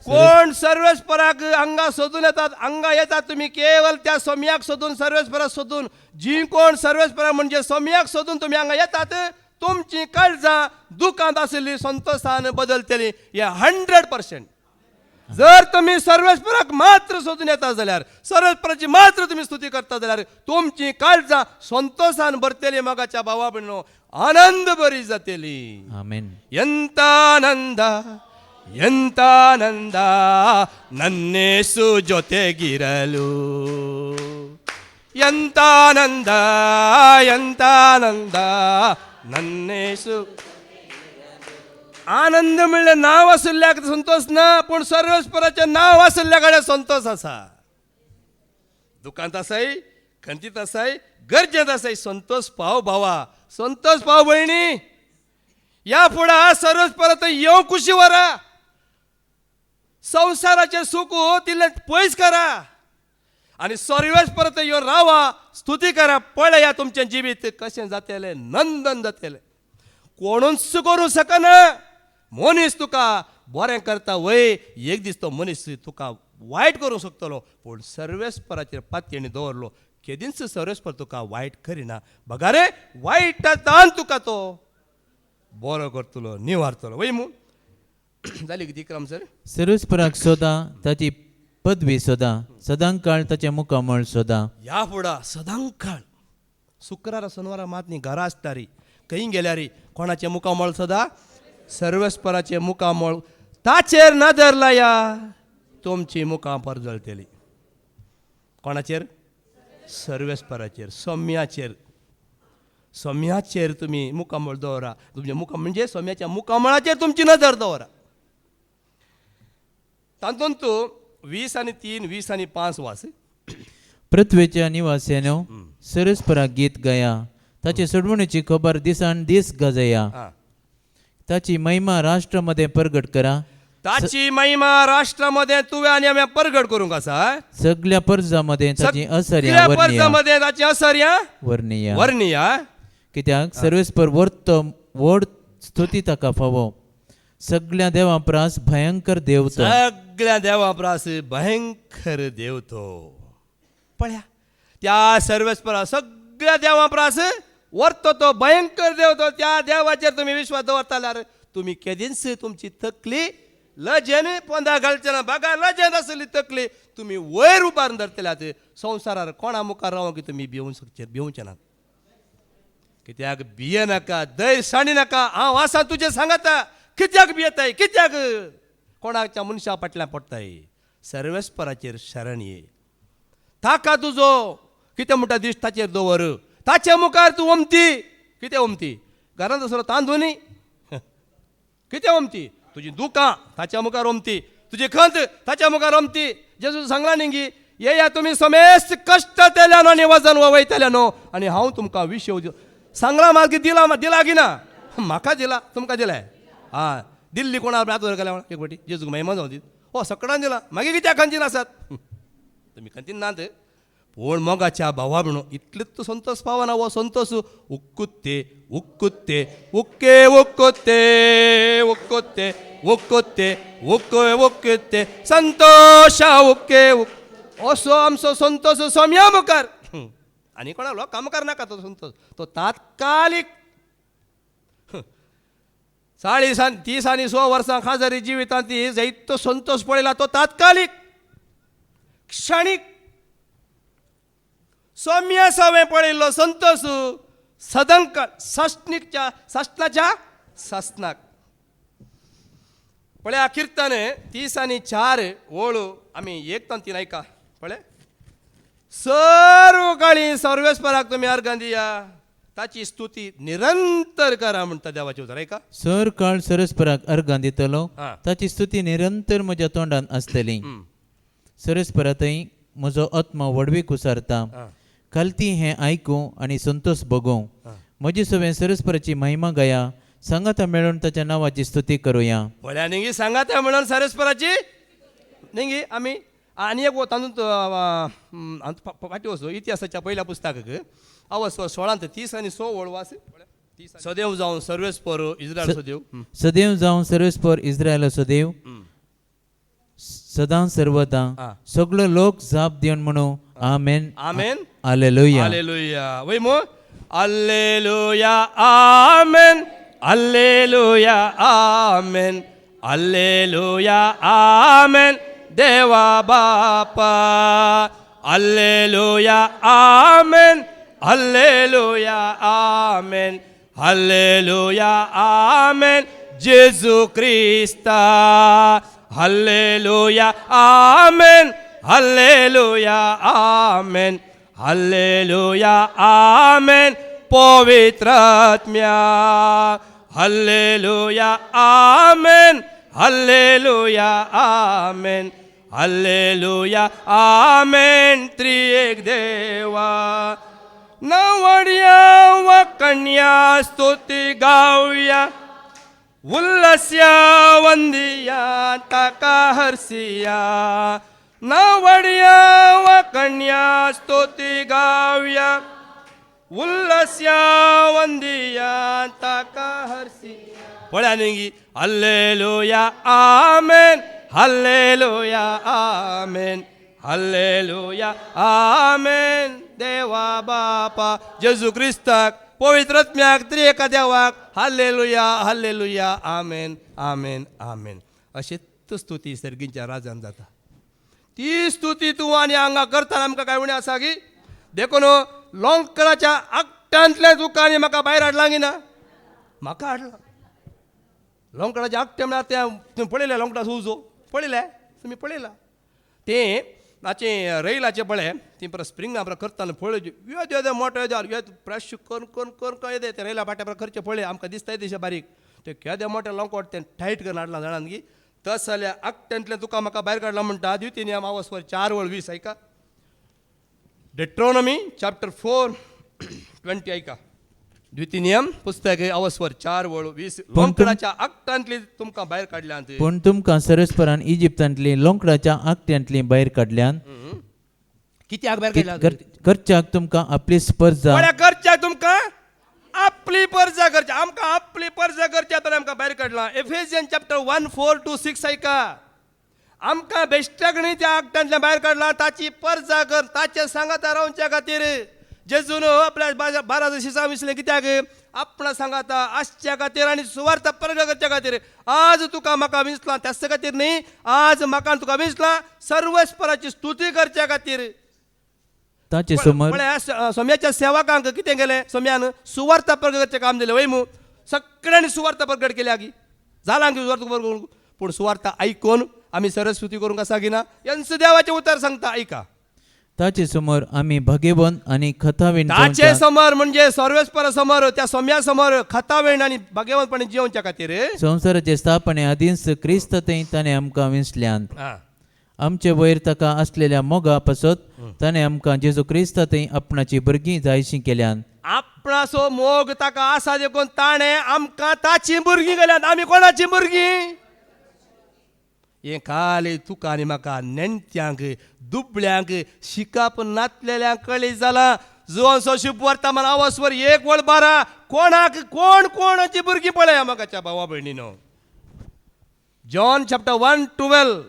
कोण सर्वेश्वराक अंगा सोदून येतात, अंगा येतात तुम्ही केवळ त्या सोम्याक सोदून, सर्वेश्वराक सोदून. जी कोण सर्वेश्वराक म्हणजे सोम्याक सोदून तुम्ही अंगा येतात, तुमची काळजां दुखांत आसली संतोषान बदलतली. हे 100%. जर तुम्ही सर्वेश्वराक मात्र सोदून येता जाल्यार, सर्वेश्वराची मात्र तुम्ही स्तुती करता जाल्यार तुमची काळजां संतोषान भरतली. मगाच्या भावा भयणो आनंद बरी जातली. आमेन. ಎಂತ ಆನಂದ ನನ್ನೇಸು ಜೊತೆಗಿರಲು, ಎಂತ ಆನಂದ नन्नेसु. आनंद म्हणले नाव आसल्याक संतोष ना, पण सर्वेश्वराचे नाव आसल्या कडे संतोष आसा. दुखांत आसाय, खंतीत आसाय, गरजेत आसाय, संतोष पाव भावा, संतोष पाव भयणी. या फुडा सर्वेश्वरात येऊ कुशी वरा, संसाराचे सुख तिले पयस करा आणि सर्वेश्वरात येऊन रावा, स्तुती करा. पळया तुमचे जिवीत कशें जातले, नंदन जातले. कोणूच करूं शकना. मनीस तुका बरें करता वय, एक दीस तो मनीस तुका वायट करूं शकतलो, पूण सर्वेश्वराचेर पातयेणी दवरलो केदींच सर्वेश्वर तुका वायट करिना. बघा रे, वायटांतल्यान तुका तो बरो करतलो, निवारतलो. वय मू जाली किती क्रम सर. सर्वेश्वराक सोदा, ताची पदवी सोदा, सदांकाळ ताचे मुखामळ सोदा. या फुडा सदांकाळ शुक्रार शनिवार मात न्ही घरा आसतारी, खंय गेल्यारी कोणाचे मुखामळ सोदा, सर्वेश्वराचे मुखामळ. ताचेर नदर लाया, तुमची मुखां परजळतली. कोणाचेर? सर्वेश्वराचेर, सौम्याचेर. सौम्याचेर तुम्ही मुखामळ दवरा. तुमचे मुख म्हणजे सौम्याच्या मुखामळाचेर तुमची नदर दवरा. तातूंत 20 आणि 3, 20 आणि 5 वास. पृथ्वीच्या निवास्यानो सरस्वराक गीत गाया, ताची सोडवणीची खबर दिसान दीस गाजया, ताची महिमा राष्ट्रामध्ये प्रगट करा. ताची महिमा राष्ट्रामध्ये तुवे आणि आम्ही प्रगट करूंक आसा. सगळ्या पर्जामध्ये ताची असर्या सगळ्या पर्जामध्ये ताची असर्या वर्णिया वर्णिया. कित्याक सर्वेस्पर व्हड स्तुती ताका फावो. सगळ्या देवा प्रास भयंकर देव तो, सगळ्या देवा प्रास भयंकर देव तो. पळया त्या सर्वेश्वरा सगळ्या देवा प्रास वर्तो तो भयंकर देव तो. त्या देवाचेर तुम्ही विश्वास दवरता जाल्यार तुम्ही केदींच तुमची तकली लजेन पोंदा घालचे ना. बघा लजेन आसली तकली तुम्ही वयर उबारून धरतल्यात. संवसारार कोणा मुखार रावूंक तुम्ही भिवचे ना. कित्याक भिये नाका, दैर साणी नाका. हांव आसा तुजें सांगता. कित्याक भियेताय, कित्याक कोणाच्या मनशा फाटल्यान पडटाय. सर्वेश्वराचेर शरण ये. ताका तुजो कितें म्हणटा दिश्ट ताचेर दवर. ताच्या मुखार तूं ओमती. कितें ओमती? घरांत असलो तांदूळ न्ही, कितें ओमती? तुजी दुकां ताच्या मुखार ओमती, तुजी खंत ताच्या मुखार ओमती. जेजू सांगला न्ही येया तुम्ही समेस्त कश्ट तेल्यानो आनी वजन वयतल्यानो आनी हांव तुमकां विशय सांगला. मागीर दिला की ना? म्हाका दिला, तुमकां दिलाय. दिल्ली कोणा रातवर गेल्या एक फाटी जेजूक महिमा जावं दी. हो सकडान दिला. मागीर कित्याक खंतीन आसात? तुम्ही खंतीन नात, पूण मोगाच्या भावा म्हणून इतलेच संतोष पावना वो संतोष उक्कुत्ते उक्कुत्ते उक्के उक्कुत्ते उक्कुत्ते उक्कुत्ते उक्के उक्कुत्ते संतोष उक्के असो आमचो संतोष सोम्या मुखार आनी कोणालो कामकार नाका तो संतोष तो तात्कालिक 30 आनी 100 वर्सां खाजरी जिवितांत जायतो संतोष पळयला तो तात्कालिक क्षणिक सौम्य सवय पळयल्लो संतोष सदंकाळ सष्णाच्या ससनाक पळया कीर्तन 30 आनी 4 ओळू आमी एक तांतीन ऐका पळय सर्व काळी सर्वेस्पराक तुमी अर्घां दिया ताची स्तुती निरंतर करा म्हणटा देवाचे उतर ऐका सर काळ सरस्पराक अर्घां दितलो हा. ताची स्तुती निरंतर म्हज्या तोंडान आसतली सरस्परातय म्हजो आत्मा वडवीक उसारता खालती हें आयकूं आनी संतोष भोगूं म्हजी सगळें सरस्पराची महिमा गाया सांगाता मेळून ताच्या नांवाची स्तुती करुया पळया निंगी सांगा त्या म्हणून सरस्पराची निंगी आमी आनी एक तातूंत फाटी वचो इतिहासाच्या पहिल्या पुस्तकाक अवस्वर 16 ते 30 आनी 100 वळवास सदैव जावन सर्वेस्पर इस्रायल सदैव सदैव जावन सर्वेस्पर इस्रायल सदैव सदां सर्वदा सगळो लोक जाप दिवन म्हणू आमेन आमेन हालेलुया हालेलुया वय मो हालेलुया आमेन हालेलुया आमेन हालेलुया आमेन देवा बापा हालेलुया आमेन हालेलुया आमेन हालेलुया आमेन जेजू क्रिस्ता हालेलुया आमेन हालेलुया आमेन हालेलुया आमेन पवित्र आत्म्या हालेलुया आमेन हालेलुया आमेन हालेलुया आमेन त्रिएक देवा नवड्या व कन्या स्तुती गाऊया उल्लस्या वंदिया ताका हर्षिया नवड्या व कन्या स्तुती गाऊया उल्लस्या वंदिया ताका हर्षिया पळया निंगी हालेलुया आमेन हालेलुया आमेन हालेलुया आमेन देवा बापा जेजू क्रिस्ताक पवित्र आत्म्याक त्रिएका देवाक हालेलुया हालेलुया आमेन आमेन आमेन अशीच स्तुती सर्गींच्या राजान जाता ती स्तुती तूं आनी हांगा करतना आमकां काय उणें आसा की देखून लोंकडाच्या आकट्यांतल्या तुका आनी म्हाका भायर हाडलां की ना म्हाका हाडला लोंकडाच्या आकटे म्हळ्यार त्या तुमी पळयलें लोंकडा सुजो पळयलें तुमी पळयलां तें नाचें रैलाचें पळय ती परत स्प्रिंग परत करतना पळय येद येदे मोठो येद फ्रेश करून करून करून करून येदे ते रैला पाट्या परत खर्चे पळय आमकां दिसता तशें बारीक ते केदे मोठे लोंकोट तें टायट करून हाडलां जाणां की तस जाल्यार आकट्यांतल्यान तुका म्हाका भायर काडला म्हणटा द्वितीय नियम अवस्वर 4:20 ऐका डेट्रोनॉमी चॅप्टर 4:20 ऐका द्वितीय नियम पुस्तक अवस्वर 4:20 लोंकडाच्या आकट्यांतली तुमकां भायर काडल्यान पूण तुमकां सरस्परान इजिप्तांतली लोंकडाच्या आकट्यांतली भायर काडल्यान कित्याक भायर काडल्या करच्याक तुमकां आपली स्पर्धा करच्याक तुमकां आपली पर्जा करची आमकां आपली पर्जा करची आतां आमकां भायर काडलां एफेसियन चॅप्टर 1:4-6 ऐका आमकां बेश्टेपणी त्या आकट्यांतल्यान भायर काडलां ताची पर्जा कर ताचे सांगाता रावच्या खातीर जेजून आपल्या बाराचं शिसा विसलें कित्याक आपणा सांगाता आसच्या खातीर आनी सुवार्थ प्रगट करच्या खातीर आज तुका म्हाका विंचलां त्याच खातीर न्ही आज म्हाका तुका विंचलां सर्वेस्पराची स्तुती करच्या खातीर ताचे समोर सोम्याच्या सेवकांक कितें केलें सोम्यान सुवार्थ प्रगट करचें काम दिलें वय मू सगळ्यांनी सुवार्थ प्रगट केल्या की जालां की सुवार्थ प्रगट पूण सुवार्थ आयकून आमी सरस्वती करूंक आसा की ना यांच देवाचें उतर सांगता ऐका ताचे समोर आमी भाग्यवान आणि खतावीण ताचे समोर म्हणजे सर्वेस्पर समोर त्या सोम्या समोर खतावीण आणि भाग्यवानपणे जिवच्या खातीर संसाराचे स्थापने आदींच क्रिस्त ताणे आमकां विंचल्यान आमचे वयर ताका असलेल्या मोगा पासत ताणे आमकां जेजू क्रिस्त आपणाची भुरगीं जायशीं केल्यान आपणाचो मोग ताका आसा देखून ताणे आमकां ताची भुरगीं केल्यात आमी कोणाची भुरगीं हे खाले तुका आनी म्हाका नेणत्यांक दुबळ्यांक शिकाप नातलेल्यांक कळीत जाला. जुवांचो शुभ वर्तमान आवाजवर एक वळ बारा कोणाक कोण कोणाची भुरगीं पळया म्हाकाच्या भावा भयणीनो. John chapter 1:12.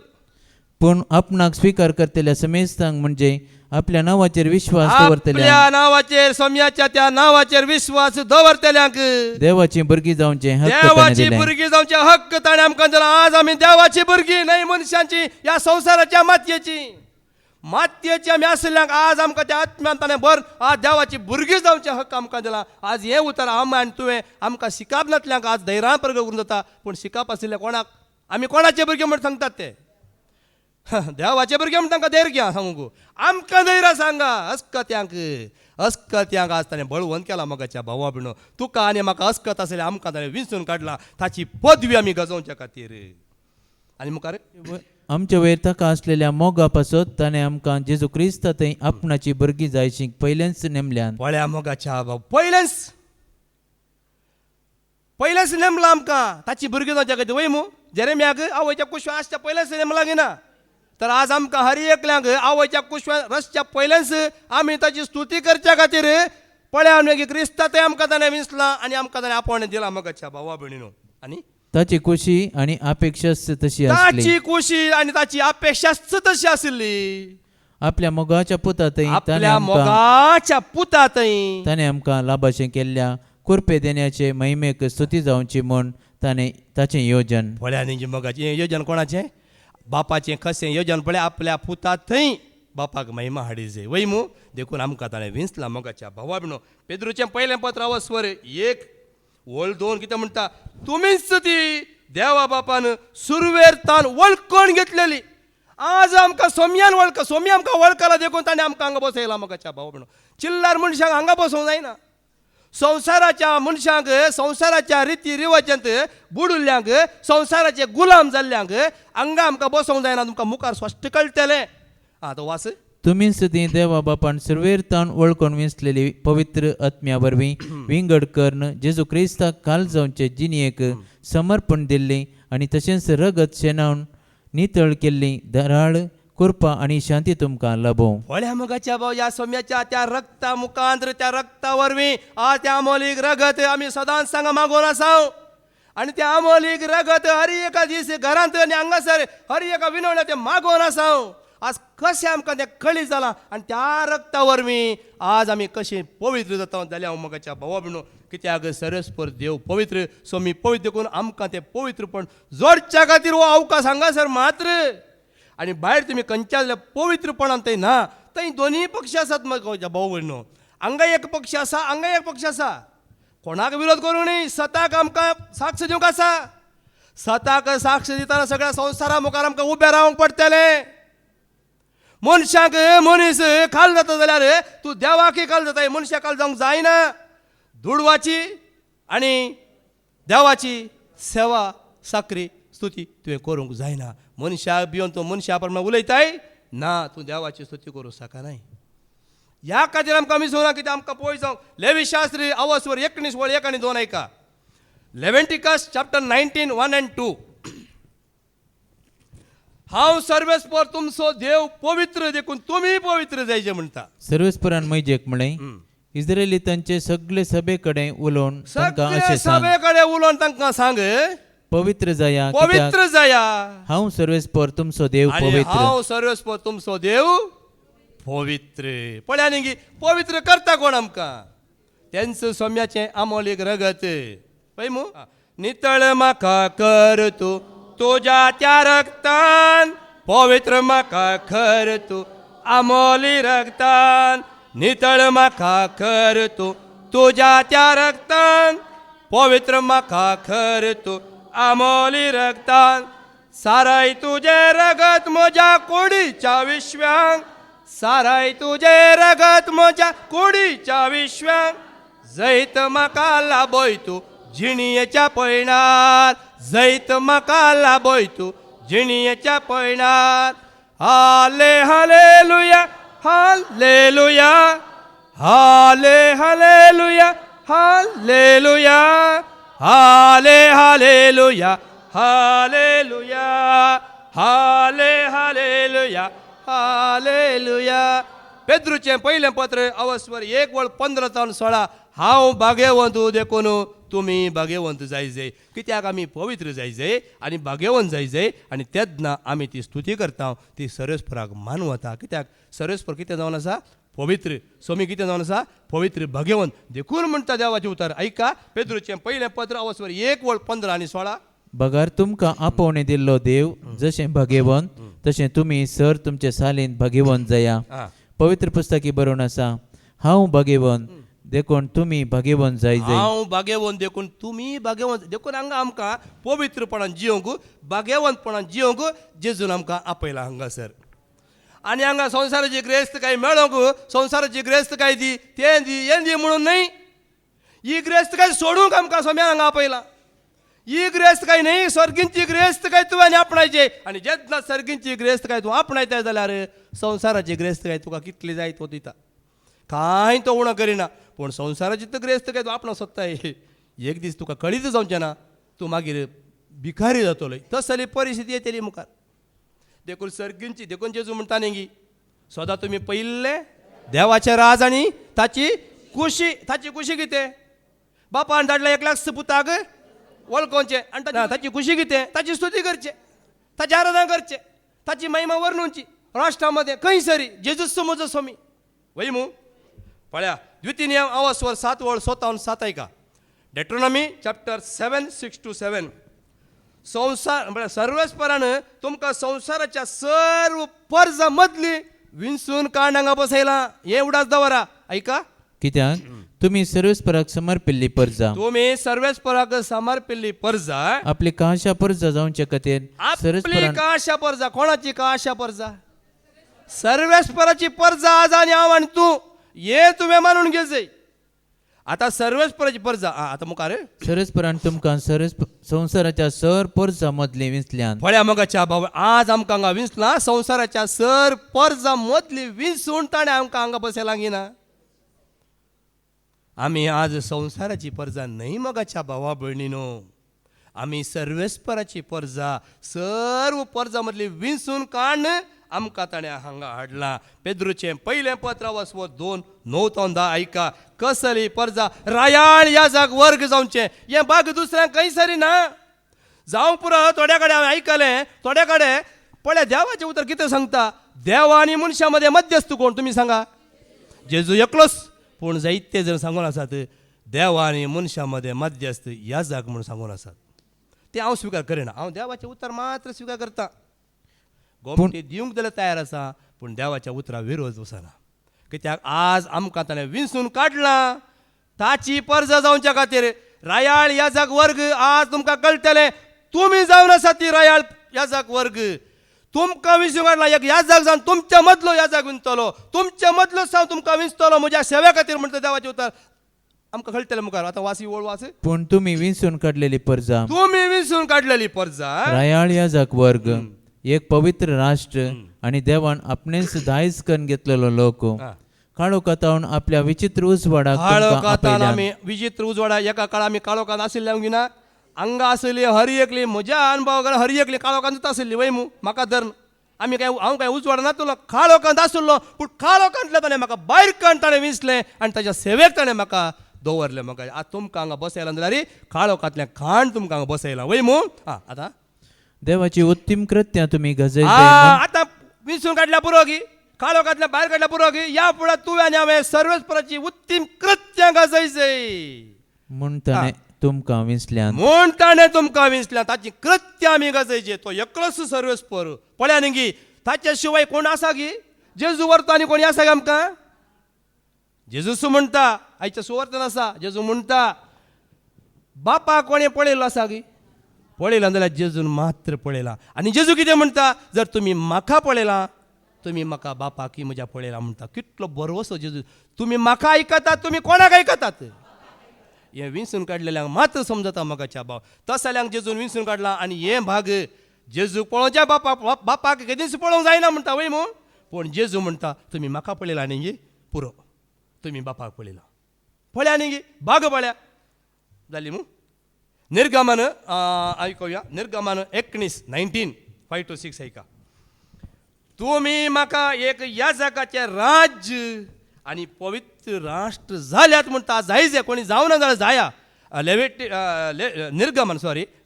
पूण आपणाक स्वीकार करतल्या समेस्तांक म्हणजे आपल्या नावाचेर विश्वास दवरतल्या आपल्या नावाचेर सोम्याच्या त्या नावाचेर विश्वास दवरतल्यांक देवाची भुरगीं जावचे हक्क ताणें देवाची दिले. भुरगीं जावचे हक्क ताणें आमकां दिला. आज आमी देवाची भुरगीं न्हय मनशांची, या संवसाराच्या मातयेची आमी आसल्यांक आज आमकां त्या आत्म्यान ताणें भर आज देवाची भुरगीं जावचे हक्क आमकां दिला. आज हें उतर आनी तुवें आमकां शिकाप नातल्यांक आज धैर्यान प्रगट करून जाता. पूण शिकाप आशिल्ल्या कोणाक आमी कोणाचे भुरगे म्हण सांगतात ते देवाचे भुरगे म्हण तांकां धैर्य घ्या सांगू आमकां धैर्य सांगा. अस्कत्यांक आज ताणें बळवंत केला मोगाच्या भावा भयणो. तुका आनी म्हाका अस्कत आसलें आमकां ताणें विंचून काडला. ताची पदवी आमी गजोवच्या खातीर. आनी मुखार आमच्या वयर ताका असलेल्या मोगा पासत ताणें आमकां जेजू क्रिस्ता थंय आपणाची भुरगीं जायची पयलेंच नेमल्यान. पळया मोगाच्या भाव पयलेंच नेमला आमकां ताची भुरगीं जावच्या खातीर. वय मू जेरेम्याक आवयच्या कुशव्या आसच्या पयलेंच नेमला गिना. तर आज आमकां हर एकल्यांक आवयच्या कुशव्या रसच्या पयलेंच आमी ताची स्तुती करच्या खातीर पळया आमी क्रिस्ता थंय आमकां ताणें विंचला आनी आमकां ताणें आपोवणें दिला मोगाच्या भावा भयणीनो. आनी ताची खुशी आनी अपेक्षाच तशी आसली. ताची खुशी आनी ताची अपेक्षाच तशी आशिल्ली. आपल्या मोगाच्या पुता थंय आपल्या मोगाच्या पुता थंय ताणें आमकां लाभाशें केल्ल्या कुरपे देण्याचे महिमेक स्तुती जावची म्हूण ताणें ताचें योजन. पळया न्ही मोगाचें येवजन कोणाचें बापाचें कशें येवजन पळया आपल्या पुता थंय बापाक महिमा हाडी जाय. वय मू देखून आमकां ताणें विंचला मोगाच्या भावा भयणो. पेद्रूचें पयलें पत्र अवस्वर 1:2 कितें म्हणटा तुमीच ती देवा बापान सुरवेरतान वळखून घेतलेली. आज आमकां सोमी आमकां वळखला देखून ताणें आमकां हांगा बसयला मोगाच्या भावा भयणो. चिल्लार मनशांक हांगा बसोवंक जायना. संवसाराच्या मनशांक संवसाराच्या रिती रिवाजांत बुडिल्ल्यांक संवसाराचे गुलाम जाल्ल्यांक हांगा आमकां बसोवंक जायना. तुमकां मुखार स्पश्ट कळटलें. तो वास तुमीच ती देवा बापान सुरवेरतान वळखून विंचलेली पवित्र आत्म्या वरवीं विंगड करून जेजू क्रिस्ताक काल जावचे जिणयेक समर्पण दिल्ली आनी तशेंच रगत शेणावन नितळ केल्ली धराळ कृपा आनी शांती तुमकां लाभो. व्हड्या मोगाच्या भाव या सोम्याच्या त्या रक्ता मुखांतर त्या रक्ता वरवीं आज त्या अमोलीक रगत आमी सदांच सांगा मागोवन आसाव. आनी त्या अमोलीक रगत हर एका दीस घरांत आनी हांगासर हर एका विनवण्या ते मागोवन आसाव. आज कशें आमकां तें कळीत जालां आनी त्या रक्ता वरवीं आज आमी कशें पवित्र जाता जाल्यार हांव मोगाच्या भावा भयणो कित्याक सरस्पर देव पवित्र सोमी पवित्र करून आमकां तें पवित्रपण जोडच्या खातीर हो अवकाश हांगासर मात्र. आनी भायर तुमी खंयच्या जाल्यार पवित्रपणान थंय ना. थंय दोनीय पक्ष आसात मोगाच्या भावा भयणो. हांगा एक पक्ष आसा हांगा एक पक्ष आसा. कोणाक विरोध करूं न्ही. सताक आमकां साक्ष दिवंक आसा. सताक साक्ष दितना सगळ्या संवसारा मुखार आमकां उबें रावंक पडटलें. मनशाक मनीस खाल जाता जाल्यार तूं देवाकय खाल जाता. मनशाक खाल जावंक जायना. दुडवाची आनी देवाची सेवा साकरी स्तुती तुवें करूंक जायना. मनशाक भिवन तूं मनशा प्रमाणे उलयताय ना. तूं देवाची स्तुती करूंक शकना. ह्या खातीर आमकां आमी सोना कितें आमकां पळय जावं लेवी शास्त्री अवस्वर 19:1-2 ऐका. लेव्हिटिकस चॅप्टर 19 1 and 2. हांव सर्वेस्पर तुमचो देव पवित्र देखून तुमी पवित्र जायचे म्हणटा. सर्वेस्परान मैजेक म्हळें इस्रायली तांचे सगळे सभे कडेन उलोवन तांकां अशें सांग सभे कडेन उलोवन तांकां सांग पवित्र जाया पवित्र जाया. हांव सर्वेस्पर तुमचो देव पवित्र. हांव सर्वेस्पर तुमचो देव पवित्र. पळया न्ही पवित्र करता कोण आमकां तेंच सोम्याचें आमोलीक रगत. पळय मू नितळ म्हाका कर तूं तुज्या त्या रक्तान पवित्र म्हाका कर तूं आमोली रक्तान. नितळ म्हाका कर तूं तुज्या त्या रक्तान पवित्र म्हाका कर तूं आमोली रक्तान. साराय तुजे रगत म्हज्या कुडीच्या विश्व्यांक. साराय तुजे रगत म्हज्या कुडीच्या विश्व्यांक. जैत म्हाका लाबय तूं जिणयेच्या पयणार. जैत म्हाका लाबय तूं जिणयेच्या पयणार. हाले हालेलुया हालेलुया हाले हालेलुया हालेलुया हाले हालेलुया हालेलुया हालेलुया हालेलुया. पेद्रूचे पहिले पत्र अवस्वर 1:15-16. हांव भाग्यवंत देखून तुम्ही भाग्यवंत जायचे, कित्याक आमी पवित्र जायचे आनी भाग्यवंत जायचे, आनी तेन्ना आमी ती स्तुती करता, ती सर्वेस्पराक मानू वता. कित्याक सर्वेस्पर कितें जावन आसा? पवित्र. सोमी कितें जावन आसा? पवित्र भाग्यवंत देखून म्हणटा देवाचें उतर. ऐका, पेद्रूचें पयलें पत्र अवस्वर 1:15-16. बगार तुमकां आपोवणे दिल्लो देव जशें भाग्यवंत तशें तुमी सर तुमचे सालीन भाग्यवंत जाया. पवित्र पुस्तकी बरोवन आसा, हांव भाग्यवंत देखून तुमी भाग्यवंत जायचे. हांव भाग्यवंत देखून तुम्ही भाग्यवंत देखून हांगा आमकां पवित्रपणान जियोंक, भाग्यवंतपणान जियोंक जेजून आमकां आपयला हांगासर. आनी हांगा संवसाराची ग्रेस्त काय मेळोंक, संवसाराची ग्रेस्त काय दी तें दी हें दी म्हणून न्हय. ही ग्रेस्त काय सोडूंक आमकां सोम्यान हांगा आपयला. ही ग्रेस्त काय न्हय, सर्गींची ग्रेस्त काय तुवें आपणायचे. आनी जेन्ना सर्गींची ग्रेस्त काय तूं आपणायता जाल्यार संवसाराची ग्रेस्त काय तुका कितली जाय तो दिता. कांय तो उणो करिना. पूण संवसाराची तर ग्रेस्त काय तूं आपणाक सोदताय, एक दीस तुका कळीत जावचें ना, तूं मागीर भिकारी जातलो. तसली परिस्थिती येतली मुखार. देखून सर्गींची देखून जेजू म्हणटा न्ही, सदां तुमी पयल्ले देवाचें राज आनी ताची खुशी कितें? बापान धाडला एकल्याच पुताक वळखोवचें आनी ताची खुशी कितें? ताची स्तुती करचें, ताची आराधना करचें, ताची महिमा वर्णोवची राष्ट्रामध्ये खंयसरी. जेजू समज स्वामी वैमू पळया. द्वितीय नियम अवस्वर 7:17-7. ऐका, डेट्रोनॉमी चॅप्टर 7:6-7. संसार म्हणजे सर्वेस्परान तुमकां संवसाराच्या सर्व पर्जा मदली विंचून कांडांगा बसयला. हे उडास दवरा. ऐका, कित्याक तुमी सर्वेस्पराक समर्पिल्ली पर्जा, तुम्ही सर्वेस्पराक समर्पिल्ली पर्जा, आपली काशा पर्जा जावचे खातीर आपली सर्वेस्परान काशा पर्जा. कोणाची काशा पर्जा? सर्वेस्पराची पर्जा. आज आणि हांव आनी तूं हे तुवें मानून घेजय. आता सर्वेस्पराची पर्जा आता मुखार सर्वेस्परान तुमकां संवसाराच्या सर पर्जा मदली विंचल्यान. फळ्या मगाच्या भाव आज आमकां हांगा विंचला. संवसाराच्या सर पर्जा मदली विंचून ताणें आमकां हांगा बसयला घेना. आमी आज संवसाराची पर्जा न्हय मगाच्या भावा भयणीनो. आमी सर्वेस्पराची पर्जा, सर्व पर्जा मदली विंचून काण आमकां ताणें हांगा हाडला. पेद्रूचें पयलें पत्र अवस्वर 2:9-10. ऐका, कसली पर्जा? रायाळ याजक वर्ग जावचें. हें भाग दुसऱ्यांक खंयसरी ना. जावंक पुरो थोड्या कडेन हांवें आयकलें, थोड्या कडेन पळय देवाचें उतर कितें सांगता. देवा आनी मनशा मदें मध्यस्थ कोण? तुमी सांगा. जेजू एकलोच. पूण जायते जण सांगून आसात देवा आनी मनशा मदें मध्यस्थ याजक म्हूण सांगून आसात. ते हांव स्विकार करिना. हांव देवाचें उतर मात्र स्विकार करता. गोमटी दिवंक जाल्यार तयार आसा, पूण देवाच्या उतरा विरोध वचना. कित्याक आज आमकां ताणें विंचून काडला ताची पर्जा जावच्या खातीर. रायाळ याजक वर्ग आज तुमकां कळटलें. तुमी जावन आसा ती रायाळ याजक वर्ग. तुमकां विंचून काडला एक याजक जावन तुमच्या मदलो याजक विंचतलो, तुमच्या मदलो जावन तुमकां विंचतलो म्हज्या सेवे खातीर म्हणटा देवाचें उतर. आमकां कळटलें मुखार. आतां वासी ओळ वास. पूण तुमी विंचून काडलेली पर्जा, तुमी विंचून काडलेली पर्जा, रायाळ याजक वर्ग, एक पवित्र राष्ट्र आनी देवान आपणेच दायज करून घेतलेलो लोक, काळोखांत आपल्या विचित्र उजवाडाक तुमकां आपयल्यान. आमी विचित्र उजवाडा एका काळार आमी काळोखांत आशिल्ल्या गिना. हांगा आसली हरी एकली म्हज्या अनुभव हरी एकली काळोखांतूच आसली वैमू. म्हाका धर आमी काय हांव काय उजवाडा नासलो, काळोखांत आसलो. पूण काळोखांतले ताणें म्हाका भायर काडून ताणें विंचलें आनी ताच्या सेवेक ताणें म्हाका दवरलें. म्हाका आज तुमकां हांगा बसयला जाल्यार काळोखांतलें खाण तुमकां हांगा बसयलां वैमू. आतां देवाची उत्तम कृत्यां तुमी गजयले. आतां विंचून काडल्या पुरोगी, काळोखांतल्या भायर काडल्या पुरोगी. या फुडें तुवें आनी हांवें सर्वेस्पराची उत्तम कृत्यां गजयचय म्हूण ताणें तुमकां विंचल्यान. म्हूण ताणें तुमकां विंचल्यान. ताची कृत्यां आमी गजयचे. तो एकलोच सर्वेस्पर. पळया न्ही गी, ताच्या शिवाय कोण आसा गी? जेजू व्हरता आनी कोणी आसा गे आमकां? जेजूच म्हणटा आयच्या सुवार्तेन आसा. जेजू म्हणटा बापाक कोणें पळयलो आसा गी? पळयला जाल्यार जेजून मात्र पळयला. आनी जेजू कितें म्हणटा? जर तुमी म्हाका पळयला तुमी म्हाका बापाकी म्हज्या पळयला म्हणटा. कितलो बरो असो जेजू. तुमी म्हाका आयकतात, तुमी कोणाक आयकतात? हें विंचून काडलेल्यांक मात्र समजता मगाच्या भाव. तसल्यांक जेजून विंचून काडला. आनी हें भाग जेजू पळोवच्या बापाक केदींच पळोवंक जायना म्हणटा वय म्हूण. पूण जेजू म्हणटा तुमी म्हाका पळयला न्ही गे पुरो, तुमी बापाक पळयला. पळया न्ही गे भाग पळया जाली मू. निर्गमन ऐकूया. निर्गमन 19:19 5 to 6 ऐका. तुम्ही म्हाका एक या जगाचे राज्य आणि पवित्र राष्ट्र झाल्यात म्हणता जायचे कोणी जाऊ ना जाल्यार जाया.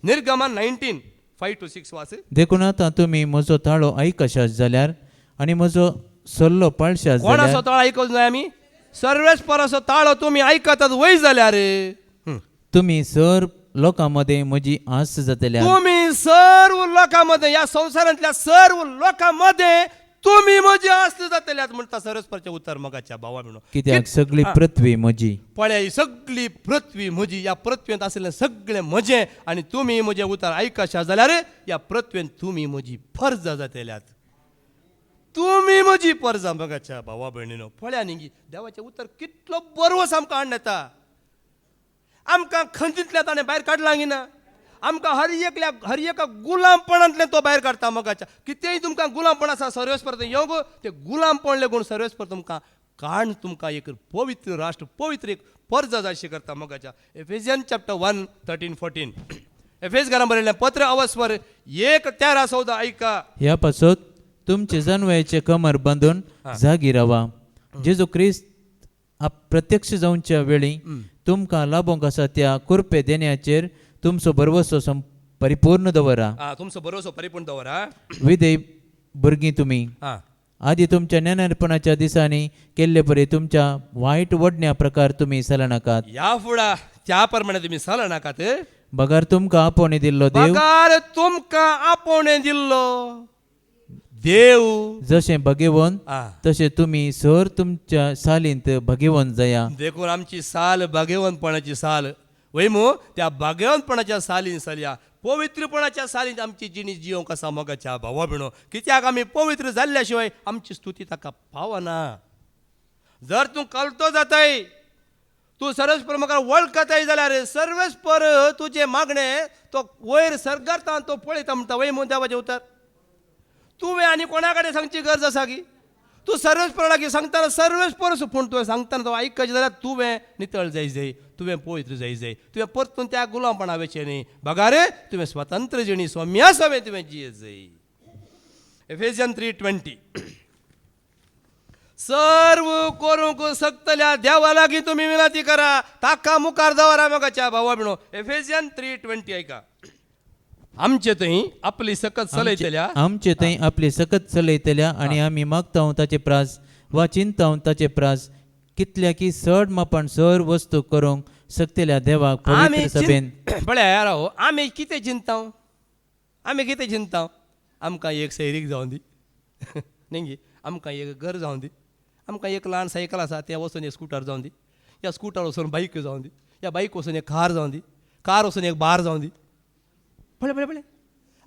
निर्गमन 19 5 to 6 वाच. देखून आता तुम्ही म्हजो ताळो आयकशात जाल्यार आणि म्हजो सल्लो पाळशात कोणाचो जाल्यार ताळो ऐकूच जाय आमी. सर्वेस्पराचो ताळो तुम्ही ऐकतात वय जाल्यार तुम्ही सर लोकांमध्ये म्हजी आस जातल्या. तुम्ही सर्व लोकांमध्ये या संसारातल्या सर्व लोकांमध्ये तुम्ही म्हजी आस्त जातल्यात म्हणता सर्वेस्पराचें उतर मगाच्या भावा म्हणून. कित्याक सगळी पृथ्वी म्हजी. पळय ही सगळी पृथ्वी म्हजी. या पृथ्वींत आसलें सगळें म्हजें आनी तुमी म्हजें उतर आयकशा जाल्यार या पृथ्वींत तुमी म्हजी फर्ज जातल्यात. तुमी म्हजी फर्ज मगाच्या भावा भयणीनो. पळया न्ही देवाचें उतर कितलो बरवस आमकां हाडून येता. आमकां खंयतल्यान ताणें भायर काडलां ना. आमकां हर एका गुलामपणांतल्यान तो भायर काडटा मगाच्या. कितेंय तुमकां गुलामपण आसा सर्वेस्पर येवंक ते गुलामपण लेगून सर्वेस्पर तुमकां काडून तुमकां एक पवित्र राष्ट्र पवित्र एक फर्ज जायशी करता मगाच्या. एफेसियन चॅप्टर 1 13 14. एफेस घरां बरयल्लें पत्र अवस्वर 1:13-14 ऐका. ह्या पासत तुमचे जानवयाचे कमर बांधून जागी रावा. जेजू ख्रिस्त प्रत्यक्ष जावच्या वेळी तुमकां लाभोंक आसा त्या कुरपे देण्याचेर तुमचो भरवसो परिपूर्ण दवरा. तुमचो भरवसो परिपूर्ण दवरा. विधेय भुरगीं तुमी आदी तुमच्या नेनारपणाच्या दिसांनी केल्ले परी तुमच्या वायट वडण्या प्रकार तुमी चलनाकात. या फुडा त्या प्रमाणे तुमी चलनाकात. बगार तुमकां आपोवणे दिल्लो देव. पगार तुमकां आपोवणे दिल्लो देव जशें भगेवन तशें तुमी सर तुमच्या सालींत भगेवन जाया. देखून आमची साल भाग्यवंतपणाची साल वैमू त्या भाग्यवंतपणाच्या सालीन चलया. पवित्रपणाच्या सालीन आमची जिणी जियोंक आसा मोगाच्या भावा भयणो. कित्याक आमी पवित्र जाल्ल्या शिवाय आमची स्तुती ताका पावना. जर तूं कलतो जाताय तूं सर्वेस्पर म्हाका वळखताय जाल्यार सर्वेस्पर तुजे मागणे तो वयर सर्गारता तो पळयता म्हणटा वैमू देवाचें उतर. तुवें आनी कोणा कडेन सांगची गरज आसा की. तूं सर्वेस्परा लागीं सांगतना सर्वेस्पर पूण तुवें सांगतना तो आयकचें जाल्यार तुवें नितळ जाय तुवें पवित्र जाय तुवें परतून त्या गुलामपणा वेचें न्ही. बगा रे तुवें स्वतंत्र जिणी सौम्या सवें तुवें जियेत जाय. एफेसियन 3:20. सर्व करूंक शकतल्या देवा लागीं तुमी विनंती करा ताका मुखार दवरा मोगाच्या भावा भयणो. एफेसियन 3:20 ऐका. आमचे थंय आपली सकत चलयतल्या आमचे थंय आपली सकत चलयतल्या आणि आमी मागतां ताचे प्रास वा चिंतां ताचे प्रास कितल्याकी चड मापान सर वस्तू करूंक शकतल्या देवाक पवित्र सभेन. पळया यार आमी कितें चिंतां आमकां एक सैरीक जावं दी न्ही. आमकां एक घर जावं दी. आमकां एक ल्हान सायकल आसा त्या वचून एक स्कूटर जावं दी. या स्कूटर वचून बायक जावं दी. या बायक वचून एक कार जावं दी. कार वचून एक बार जावं दी. पळय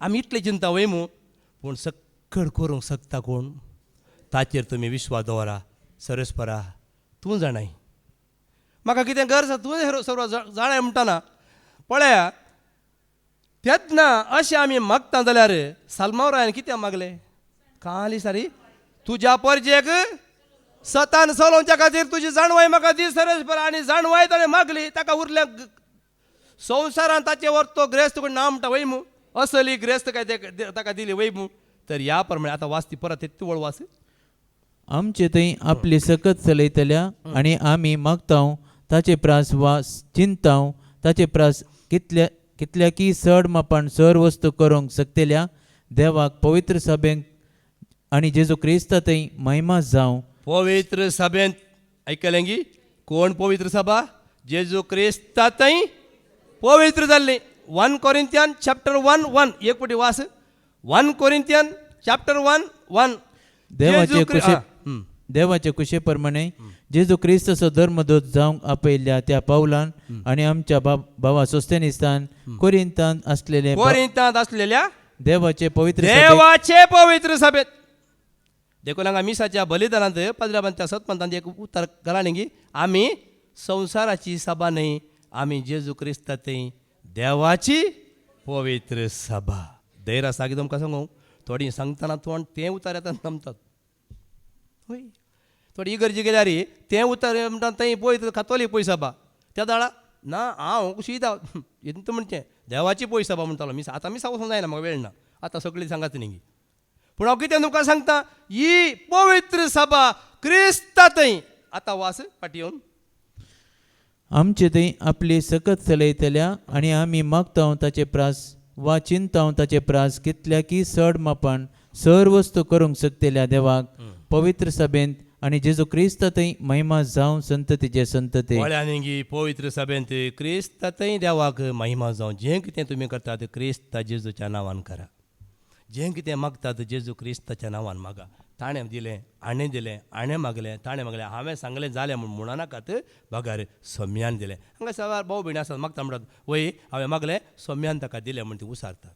आमी इतले चिंता वयमू पूण सक्कड करूंक शकता कोण ताचेर तुमी विश्वास दवरा. सर्वेस्परा तूं जाणाय म्हाका कितें गरज आसा तूं सर्व जाणाय म्हणटाना. पळया तेन्ना अशें आमी मागता जाल्यार सालमावरायन कितें मागलें काली सारी तुज्या परजेक सतान चलोवच्या खातीर तुजी जाणवाय म्हाका दी सर्वेस्परा. आनी जाणवाय ताणें मागली ताका उरल्या संवसारान ताचे वर तो ग्रेस्त कोण ना म्हणटा वैमू असली ग्रेस्त काय ताका दिली वैमू. तर ह्या प्रमाणे आतां वाचती परत येत वळ वाच. आमचे थंय आपली सकत चलयतल्या आणि आमी मागतां ताचे प्रास वा चिंतां ताचे प्रास कितल्याकी चड मापान सर वस्तू करूंक शकतल्या देवाक पवित्र सभेक आणि जेजू क्रिस्त थंय महिमा जावं. पवित्र सभेंत ऐकलें गी कोण पवित्र सभा जेजू क्रिस्ता थंय पवित्र जाल्ली. 1 कोरिंथियन चॅप्टर 1:1 एक पटी वास. 1 कोरिंथियन चॅप्टर 1:1. देवाचे कुशे प्रमाणे जेजू क्रिस्ताचो धर्मदूत जावंक आपयल्ल्या त्या पावलान आणि आमच्या भावा सोस्थेनिस्तान कोरिंतांत असलेल्या देवाचे पवित्र सभेत देखून हांगा मिसाच्या बलिदानांत 15:7 एक उतर घाला न्ही. आमी संवसाराची सभा न्ही आमी जेजू क्रिस्ता थंय देवाची पवित्र सभा. धैर्य आसा की तुमकां सांगू थोडी सांगतना तोंड तें उतर येता नमतात. होय थोडी इगर्जी गेल्यार तें उतर म्हणटा थंय पवित्र कातोलीक पळय सभा त्या दाळा ना हांव कशी इंत म्हणचें देवाची पळय सभा म्हणटालो मिसा. आतां मिसा वचूंक जायना म्हाका वेळ ना. आतां सगळीं सांगात न्ही पूण हांव कितें तुमकां सांगता ही पवित्र सभा क्रिस्तांतय आतां वास फाटी येवन आमचे थंय आपली सकत चलयतल्या आनी आमी मागतां ताचे प्रास वा चिंतां ताचे प्रास कितल्या की चड मापान सर्व वस्तू करूंक शकतेल्या देवाक पवित्र सभेंत आनी जेजू क्रिस्तांतय महिमा जावं संततीचे संतते गोळ्यांनी पवित्र सभेंत क्रिस्तांतय देवाक महिमा जावं जें कितें तुमी करतात क्रिस्ता जेजूच्या नांवान करा जें कितें मागतात जेजू क्रिस्ताच्या नांवान मागा ताणें दिलें आणे मागलें ताणें मागलें हांवें सांगलें जालें म्हूण म्हणा नाकात बगार सोम्यान दिलें हांगा सवार भाऊ भयणी आसात मागता म्हणटात वय हांवें मागलें सोम्यान ताका दिलें म्हूण ती उसारतात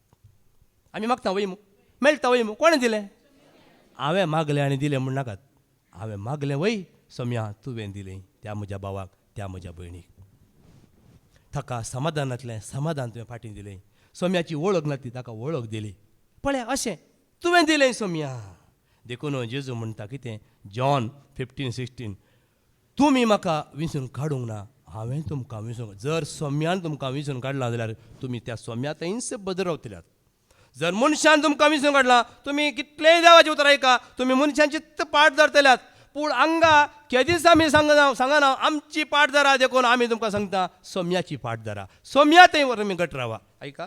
आमी मागता वय मू मेळटा वय मू कोणें दिलें हांवें मागलें आनी दिलें म्हूण नाकात हांवें मागलें वय सोम्या तुवें दिलें त्या म्हज्या भावाक त्या म्हज्या भयणीक ताका समाधानांतलें समाधान तुवें फाटीं दिलें सोम्याची वळख नासली ताका वळख दिली पळय अशें तुवें दिलें सोम्या देखून जेजू म्हणटा कितें जॉन 15:16 तुमी म्हाका विसरून काडूंक ना हांवें तुमकां विसरून जर सोम्यान तुमकां विसरून काडला जाल्यार तुमी त्या सोम्या थंयच बदल रावतल्यात जर मनशान तुमकां विसरून काडला तुमी कितलेंय देवाचें उतर ऐका तुमी मनशांची पाठ धरतल्यात पूण हांगा केदीच आमी सांगना आमची पाठ धरा देखून आमी तुमकां सांगता सोम्याची पाठ धरा सोम्या थंय वर तुमी घट रावा ऐका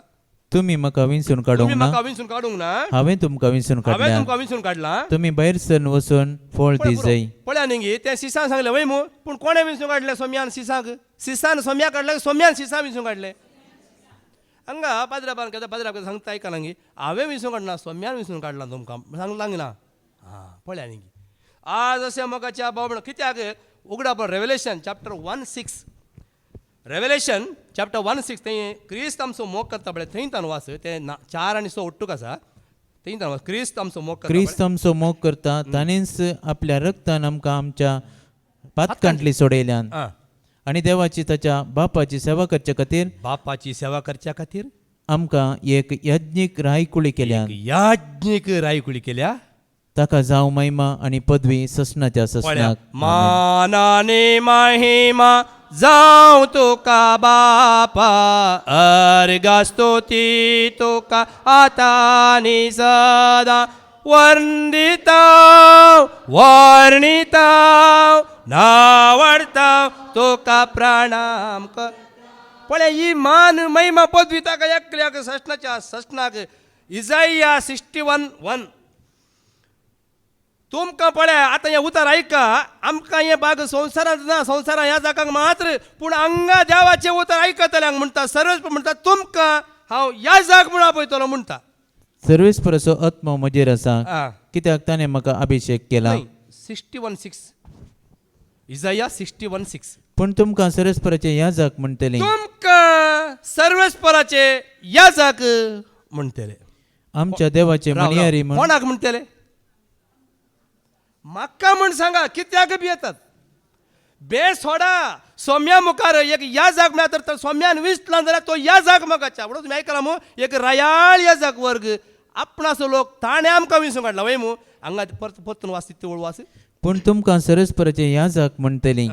तुम्ही म्हाका विसरून काडूंक ना म्हाका विसरून काडूंक ना हांवें तुमकां विसरून हांवें काडल्या तुमकां विसरून काडला तुम्ही भायर सरून वचून फळ दिसय पळया न्ही तें सिसान सांगलें वय मू पूण कोणें विसरून काडलें सोम्यान सिसाक सिसान सोम्या काडलें सोम्यान सिसा विसरून काडलें हांगा पाद्राबान पाद्राब सांगता आयकना न्ही हांवें विसरून काडना सोम्यान विसरून काडला तुमकां सांगलां ना हां पळया न्ही आज अशें मोगाच्या बाबण कित्याक उगडा पळय रेवलेशन चॅप्टर 1:6 रेवलेशन चॅप्टर 1:6 थंय क्रिस्त आमचो मोग करता पळय थंय तान वास ते 4 आनी 6 ओट्टूक आसा थंय तान वास क्रिस्त आमचो मोग करता क्रिस्त आमचो मोग करता ताणेंच आपल्या रक्तान आमकां आमच्या पातकांतली सोडयल्यान आनी देवाची ताच्या बापाची सेवा करचे खातीर बापाची सेवा करच्या खातीर आमकां एक यज्ञीक रायकुळी केल्यान याज्ञीक रायकुळी केल्या ताका जावं महिमा आनी पदवी ससनाच्या ससनाक मानाने महिमा जावं तुका बापा अर्गास्तोती तुका आतानी सदा वर्णिताव नावडताव तुका प्रणाम कर पळय ही मान महिमा पदवी ताका एकल्याक ससनाच्या ससनाक इजाइया 61:1 तुमकां पळय आतां हें उतर ऐका आमकां हें बाग संवसारांत ना संवसारांत ह्या जागाक मात्र पूण हांगा देवाचें उतर आयकतल्यांक म्हणटा सर्वच म्हणटा तुमकां हांव ह्या जाग म्हूण आपयतलो म्हणटा सर्वेस्पराचो आत्मा म्हजेर आसा कित्याक ताणें म्हाका अभिषेक केला 61:6 इजाइया 61:6 पूण तुमकां सर्वेस्पराचे याजक म्हणटले तुमकां सर्वेस्पराचे याजक म्हणटले आमच्या देवाचे मनियारी म्हण कोणाक म्हणटले म्हाका म्हण सांगा कित्याक बी येतात बे सोडा सोम्या मुखार एक याजक मेळत तर सोम्यान विसला जाल्यार तो याजक मोगाच्या म्हणून तुमी आयकला मू एक रयाळ याजक वर्ग आपणाचो लोक ताणें आमकां विसरून काडला वय मू हांगा परत परतून वास तितून वळ वास पूण तुमकां सरस्पराचे याजक म्हणटली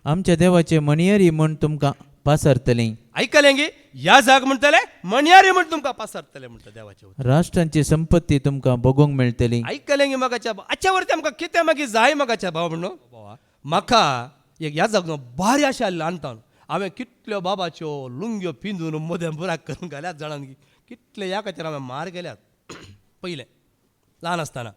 आमच्या देवाचे मनियारी म्हण तुमकां पासरतली ऐकलें गे याजक म्हणटले मणयारी म्हण तुमकां पासरतले म्हणटा देवाचे राष्ट्रांची संपत्ती तुमकां भोगूंक मेळटली ऐकलें गे मोगाच्या हाच्या वरती आमकां कितें मागीर जाय मोगाच्या भाव म्हणून म्हाका एक याजक भारी आशा ल्हानतान हांवें कितल्यो बाबाच्यो लुंग्यो पिंजून मदें बुराक करून घाल्यात जाणान कितले ह्या खातीर हांवें मार गेल्यात पयलें ल्हान आसतना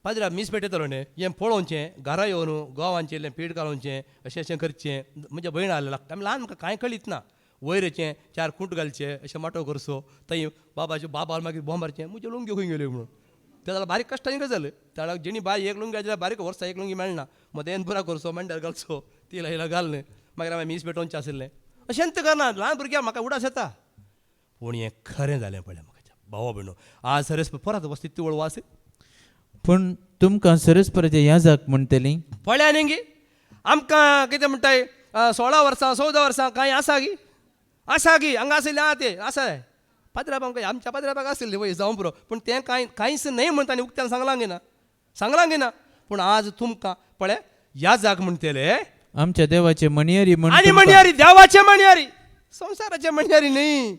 पाद्रा मीस पेटयतलो न्ही हें पळोवचें घरा येवन गोवांचें इल्लें पीठ घालूचें अशें अशें करचें म्हणजे भयण आसलें लागता आमी ल्हान म्हाका कांय कळीत ना वयरचें 4 खूंट घालचे अशें माटो करचो थंय बाबाचे बाबाल मागीर बोंब मारचें म्हज्यो लुंग्यो खंय गेल्यो म्हणून तें जाल्यार बारीक कश्टांनी गजाल त्या जेणी बाय एक लुंगी जाल्यार बारीक वर्सा एक लुंगी मेळना मदें येवन पुरा करचो मांड्यार घालचो तिला हिला घालून मागीर हांवें मीस पेटोवचें आसलें अशें तें करना ल्हान भुरग्याक म्हाका उडास येता पूण हें खरें जालें पळय म्हाका भावा भयणो आज सरस परत वस्ती ती वळवास पूण तुमकां सरस्पराचे याजक म्हणटली पळया न्ही गे आमकां कितें म्हणटाय 16 वर्सां 14 वर्सां कांय आसा गी हांगा आसले आहा ते आसा पाद्राबाक आमकां आमच्या पाद्राबाक आसले वय जावं पुरो पूण तें कांयच न्हय म्हणटा आनी उक्त्यान सांगलां ना पूण आज तुमकां पळय याजक म्हणटले आमच्या देवाचे मनियारी म्हण आनी मणयारी देवाचे मणयारी संवसाराचे मणयारी न्हय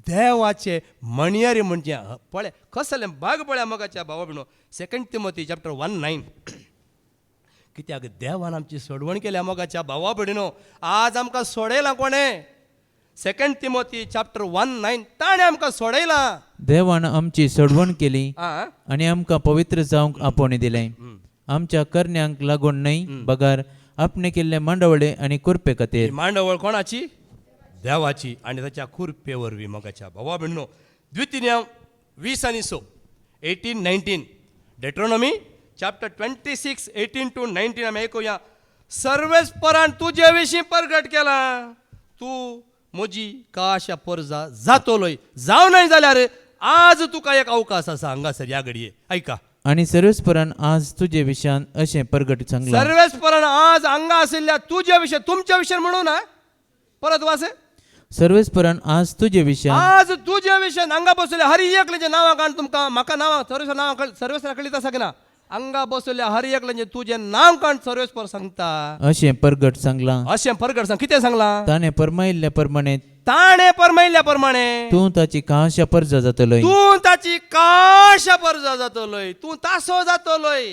देवाचे म्हणयारी म्हणजे पळय कसले भाग पळया मोगाच्या भावा बिणो 2 तिमोथी चॅप्टर 1:9 कित्याक देवान आमची सोडवण केल्या मोगाच्या भावा भयणीनो आज आमकां सोडयलां कोणें 2 तिमोथी चॅप्टर 1:9 ताणें आमकां सोडयलां देवान आमची सोडवण केली आं आणि आमकां पवित्र जावंक आपोवणी दिलें आमच्या करण्यांक लागून न्हय बगार आपणे केल्ले मांडवळे आणि कुरपे ही खातीर मांडवळ कोणाची देवाची आणि ताच्या खुरपे वरवीं मोगाच्या भावा भयणीनो 2 20:6 18-19 डेट्रोनॉमी चॅप्टर 26 18-19 आमी ऐकुया सर्वेस्परान तुजे विशीं प्रगट केला तूं म्हजी काशा परजा जातोलोय जावं न्हय जाल्यार आज तुका एक अवकाश आसा हांगासर ह्या घडये ऐका आणि सर्वेस्परान आज तुजे विशयान अशें प्रगट सांगलां सर्वेस्परान आज हांगा आशिल्ल्या तुजे विशय तुमच्या विशय म्हणून ना परत वाच सर्वेस्परान आज तुजे विशयान आज तुझ्या विशयान हांगा बसलेल्या हर एकल्याचे नांवां काण तुमकां म्हाका नांवां सर्वेस्पर नांवां सर्वेस्परा कळीत आसा की ना हांगा बसलेल्या हर एकल्याचे तुजें नांव काण सर्वेस्पर सांगता अशें प्रगट सांगलां अशें प्रगट सांग कितें सांगलां ताणें परमायिल्ल्या प्रमाणे ताणें परमयल्ल्या प्रमाणे तूं ताची काशा परजा जातलोय तूं ताची काशा परजा जातलोय तूं तासो जातलोय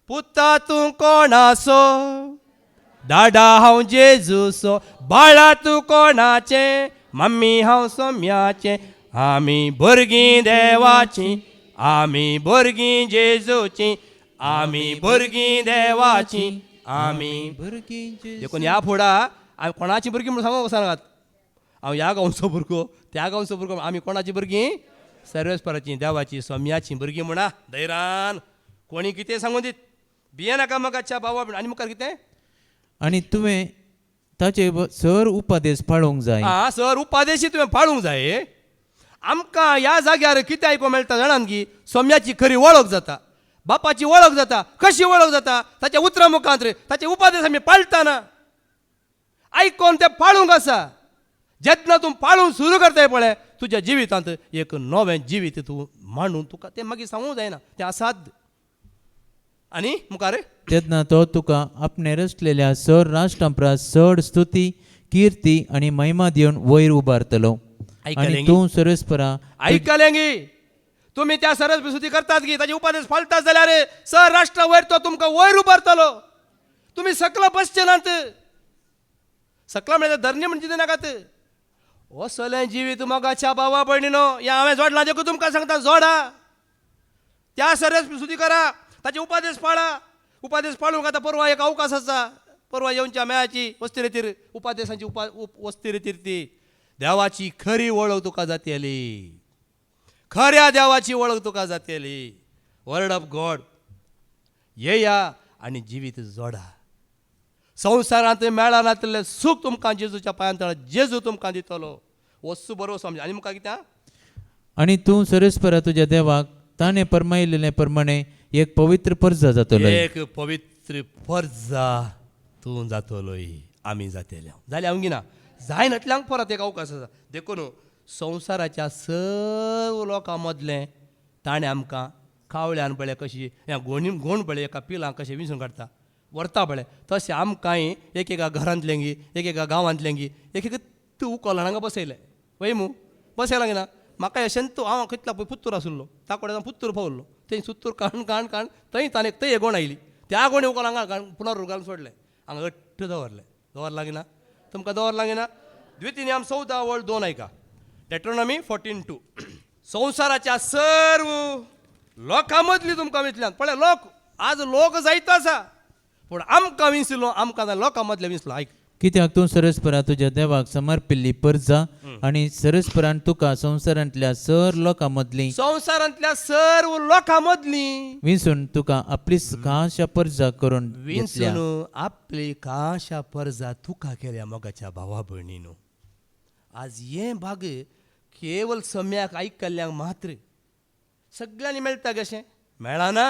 पुता तूं कोणासो दादा हांव जेजूसो बाळा तूं कोणाचे मम्मी हांव सोम्याचे आमी भुरगीं देवाची आमी भुरगीं जेजूची आमी भुरगीं देवाची आमी देखून ह्या फुडा हांव कोणाची भुरगीं म्हणून सांगूंक सांगात हांव ह्या गांवचो भुरगो त्या गांवचो भुरगो आमी कोणाची भुरगीं सर्वेस्पराची देवाची सोम्याची भुरगीं म्हणा धैर्यान कोणी कितें सांगून दीत भिये नाका मोगाच्या भावा आनी मुखार कितें आणि तुवें ताचे सर उपादेश पाळोवंक जाय सर उपादेशी तुवें पाळूंक जाय आमकां ह्या जाग्यार कितें आयकूंक मेळटा जाणान की सोम्याची खरी वळख जाता बापाची वळख जाता कशी वळख जाता ताच्या उतरा मुखांत्र ताचे उपादेश आमी पाळटाना आयकोन ते पाळूंक आसा जेन्ना तूं पाळूंक सुरू करताय पळय तुज्या जिवितांत एक नवें जिवीत तूं मांडून तुका तें मागीर सांगूंक जायना तें असाध्य आनी मुखार तेन्ना तो तुका आपणे रचलेल्या सर राष्ट्रांपरा चड स्तुती कीर्ती आणि महिमा दिवन वयर उबारतलो आणि तूं सर्वेस्परा आयकलें गी तुमी त्या सरस्वती स्तुती करतात की ताचे उपादेश पाळटात जाल्यार सर राष्ट्रा वयर तो तुमकां वयर उबारतलो तुमी सकला बसचे नात सकला म्हणजे धरणी म्हणजे कितें नाकात असलें जिवीत मोगाच्या भावा भयणीनो हें हांवें जोडलां देखून तुमकां सांगता जोडा त्या सरस्वती स्तुती करा ताचे उपादेश पाळा उपादेश पाळूंक आतां परवा एक अवकाश आसा परवा येवच्या मेळाची वस्ती रितीर उपादेशांची वस्ती रितीर ती देवाची खरी वळख तुका जातली खऱ्या देवाची वळख तुका जातली वर्ड ऑफ गॉड येया आनी जिवीत जोडा संवसारांत मेळनातलें सूख तुमकां जेजूच्या पांयां तळ जेजू तुमकां दितलो वस्तू बरोबर समज आनी मुखार कितें आणि तूं सर्वेस्परा तुज्या देवाक ताणें परमायिल्ले प्रमाणे एक पवित्र परजा जातलो एक पवित्र परजा तूं जातलोय आमी जातले जाल्यार हांव जाय नटल्यांक परत एक अवकाश आसा देखून संवसाराच्या सर्व लोकां मदलें ताणें आमकां कावळ्यान पळय कशी ह्या गोण पळय एका पिलांक कशें विंचून काडटा व्हरता पळय तशें आमकांय एक एका घरांतल्यांगी एक एका गांवांतल्यांगी एक एक तूं उखलना हांगा बसयलें वय मू बसयलां की ना म्हाका अशें तूं हांव खंयतला पळय पुत्तूर आसलो ताकोडे पुत्तूर पावल्लो थंय सुत्तूर काण थंय ताणें थंय गोण आयली त्या गोणी उखल हांगा पुनर घालून सोडलें हांगा अट्ट दवरलें की ना तुमकां दवरलां की ना 2 ऐका डेट्रोनॉमी 14:2 संवसाराच्या सर्व लोकां मदली तुमकां विंचल्यान पळय लोक आज लोक जायतो आसा पूण आमकां विंचलो आमकां लोकां मदले विंचलो आयक कित्याक तूं सर्वेस्परा तुज्या देवाक समर्पिल्ली परजा आणि सर्वेस्परान तुका संवसारांतल्या सर लोकां मदली संवसारांतल्या सर्व लोकां मदली विंचून तुका आपली काशा परजा करून विंचून आपली काशा परजा तुका केल्या मोगाच्या भावा भयणीनो आज हे भाग केवल सम्याक आयकल्ल्यांक मात्र सगळ्यांनी मेळटा कशें मेळना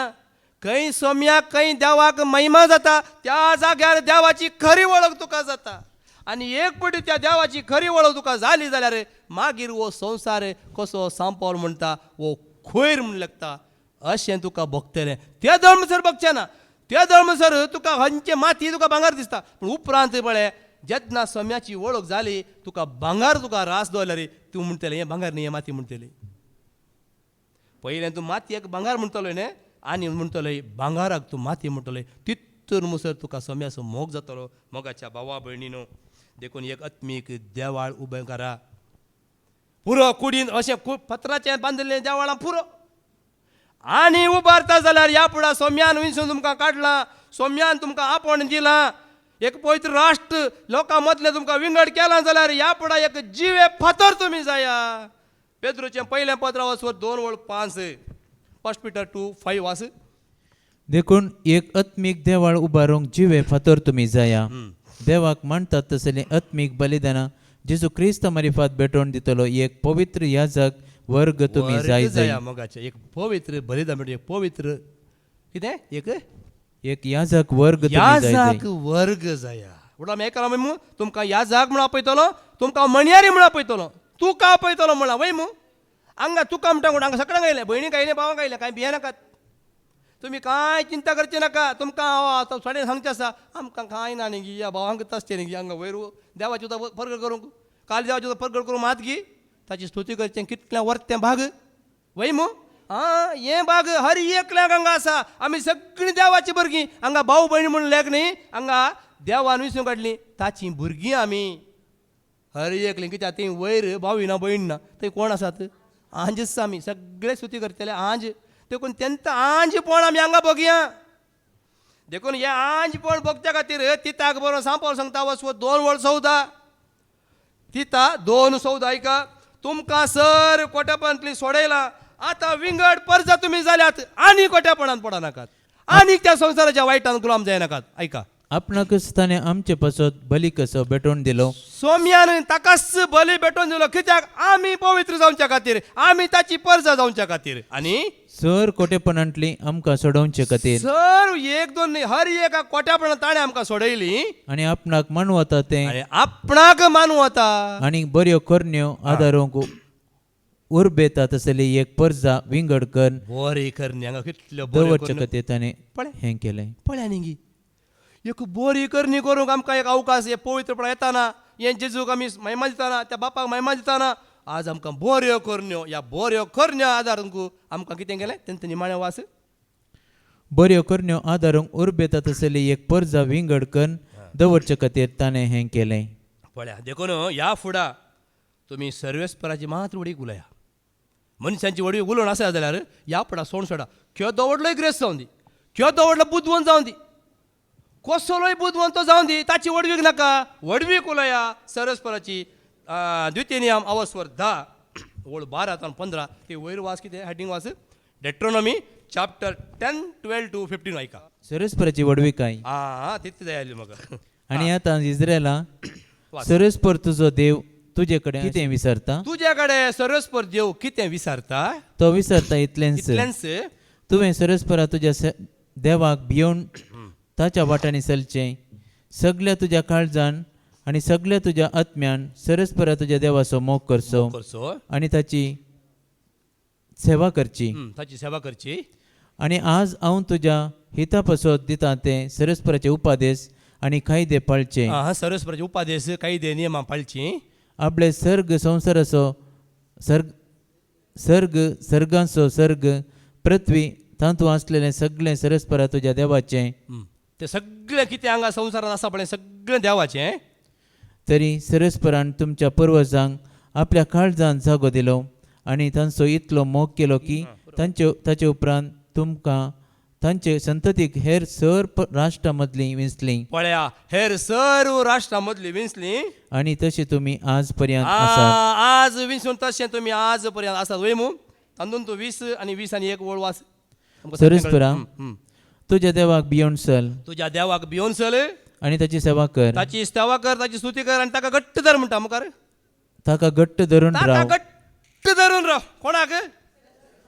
खंय सोम्याक खंय देवाक महिमा जाता त्या जाग्यार देवाची खरी वळख तुका जाता आनी एक पटी त्या देवाची खरी वळख तुका जाली जाल्यार मागीर वो संवसार कसो सांपवल म्हणटा वो खोयर म्हण लागता अशें तुका भोगतलें ते धर्मसर भोगचें ना ते धर्मसर तुका खंयचे माती तुका भांगर दिसता पूण उपरांत पळय जेन्ना सोम्याची वळख जाली तुका भांगार तुका रास दवरला रे तूं म्हणटलें हें भांगार न्ही हें माती म्हणटलें पयलें तूं मातयेक भांगार म्हणटलो न्ही आनी म्हणटलो भांगाराक तूं माती म्हणटलो तितून मुसर तुका सोम्याचो मोग जातलो मोगाच्या भावा भयणीनो देखून एक आत्मीक देवाळ उबें करा पुरो कुडीन अशें पत्राचें बांदिल्लें देवाळां पुरो आनी उबारता जाल्यार ह्या फुडें सोम्यान विंसून तुमकां काडलां सोम्यान तुमकां आपोण दिलां एक पवित्र राष्ट्र लोकां मदलें तुमकां विंगड केलां जाल्यार ह्या फुडें एक जिवे फातर तुमी जाया पेद्रूचें पयलें पत्र वचवर 2:5 1 Peter 2:5 वास देखून एक आत्मीक देवाळ उबारूंक जिवे फातर तुमी जाया देवाक मानतात तसलें आत्मीक बलिदानां जेजू क्रिस्त मारिफात भेटोवन दितलो एक पवित्र याजक वर्ग तुमी जाय जाया मोगाचें एक पवित्र बलिदान म्हणजे एक पवित्र कितें एक याजक वर्ग तुमी जाय याजक वर्ग जाया उडा आमी हेका मू तुमकां याजक म्हण आपयतलो तुमकां मणयारी म्हण आपयतलो तुका आपयतलो म्हणा वय मू हांगा तुका म्हणटा हांगा सगळ्यांक आयलें भयणीक आयलें भावांक आयलें कांय भिये नाकात तुमी कांय चिंता करचे नाका तुमकां थोडें सांगचें आसा आमकां कांय ना न्ही गी या भावांक तसचें न्ही गी हांगा वयर देवाची सुद्दां परगड करूंक काल देवाची सुद्दां परगड करूंक मात गी ताची स्तुती करचें कितलें वर्तें भाग वय मू हें भाग हर एकल्याक हांगा आसा आमी सगळीं देवाची भुरगीं हांगा भाऊ भयणी म्हणून लेक न्ही हांगा देवान विसरून काडलीं ताचीं भुरगीं आमी हर एकलीं कित्याक तीं वयर भावी ना भयण ना थंय कोण आसात आंजच आमी सगळे स्तुती करतले आंज देखून तेंचा आंजपण आमी हांगा बगया देखून हे आंजपण बगच्या खातीर तिताक बरो सांपावल सांगता वचो 2:14 तिता 2:14 ऐका तुमकां सर कोट्यापणांतली सोडयलां आतां विंगड परजा तुमी जाल्यात आनी कोट्यापणांत पडा नाकात आनी त्या संवसाराच्या वायटान गुलाम जाय नाकात ऐका आपणाकच ताणें आमचे पासत बली कसो भेटोवन दिलो सोम्यान ताकाच बली भेटोवन दिलो कित्याक आमी पवित्र जावच्या खातीर आमी ताची परजा जावच्या खातीर आनी सर कोटेपणांतली आमकां सोडोवचे खातीर सर एक दोन न्ही हर एका कोट्यापणांत ताणें आमकां सोडयली आनी आपणाक मानू वता तें आनी आपणाक मानू वता आनी बऱ्यो करण्यो आदारूंक उर्बेता तसली एक परजा विंगड कर बरे करणी हांगा कितल्यो दवरचे खातीर ताणें हें केलें पळया न्ही गी एक बरी करणी करूंक आमकां एक अवकाश हे पवित्रपण येताना हे जेजूक आमी महिमा दिताना त्या बापाक महिमा दिताना आज आमकां बऱ्यो करण्यो ह्या बऱ्यो करण्यो आदारूंक आमकां कितें केलें तेंचे निमाणें वास बऱ्यो करण्यो आदारूंक उर्बेता तसली एक परजा विंगड कर दवरचे खातीर ताणें हें केलें पळया देखून ह्या फुडा तुमी सर्वेस्पराची मात्र वडीक उलया मनशांची वडीक उलोवन आसा जाल्यार ह्या फुडा सोड सोडा किंवा दवडलोय ग्रेस जावन दी किंवा दवडलो बुधवंत जावन दी कसलोय बुधवंत जावन दी ताची वडवीक नाका वडवीक उलया सर्वेस्पराची द्वितीय नियम अवस्वर 10 ओळ 12-15 ते वयर वास कितें हेडिंग वास डेट्रोनॉमी चॅप्टर 10, 12 to 15 ऐका सरस्पराची वडविकाय तितली जाय आसली म्हाका आनी आतां इस्रायला सरस्पर तुजो देव तुजे कडेन कितें विचारता तुजे कडेन सर्वेस्पर देव कितें विचारता तो विचारता इतलेंच तुवें सरस्परा तुज्या देवाक भियोवन ताच्या वाटांनी चलचें सगळ्या तुज्या काळजान आनी सगळ्या तुज्या आत्म्यान सरस्परा तुज्या देवाचो मोग करचो आनी ताची सेवा करची आनी आज हांव तुज्या हिता पासत दिता तें सरस्पराचे उपादेश आनी कायदे पाळचे सरस्पराचे उपादेश कायदे नियमां पाळची आपले सर्ग संवसाराचो सर्गांचो सर्ग पृथ्वी तांतू आसलेलें सगळें सरस्परा तुज्या देवाचें तें सगळें कितें हांगा संवसारांत आसा पळय सगळें देवाचें तरी सरस्परान तुमच्या पुर्वजांक आपल्या काळजान जागो दिलो आनी तांचो इतलो मोग केलो की ताचे उपरांत तुमकां तांचे संततीक हेर सर राष्ट्रां मदलीं विंचलीं पळया हेर सर्व राष्ट्रां मदलीं विंचलीं आनी तशें तुमी आज पर्यंत आसात आज विंचून तशें तुमी आज पर्यंत आसात वय मू तांदून तूं 20 आनी 20 आनी 1 वळ वास सरस्परा तुज्या देवाक भियोन चल तुज्या देवाक भियोन चल आनी ताची सेवा कर ताची सेवा कर ताची स्तुती कर आनी ताका घट्ट धर म्हणटा मुखार ताका घट्ट धरून राव घट्ट धरून राव कोणाक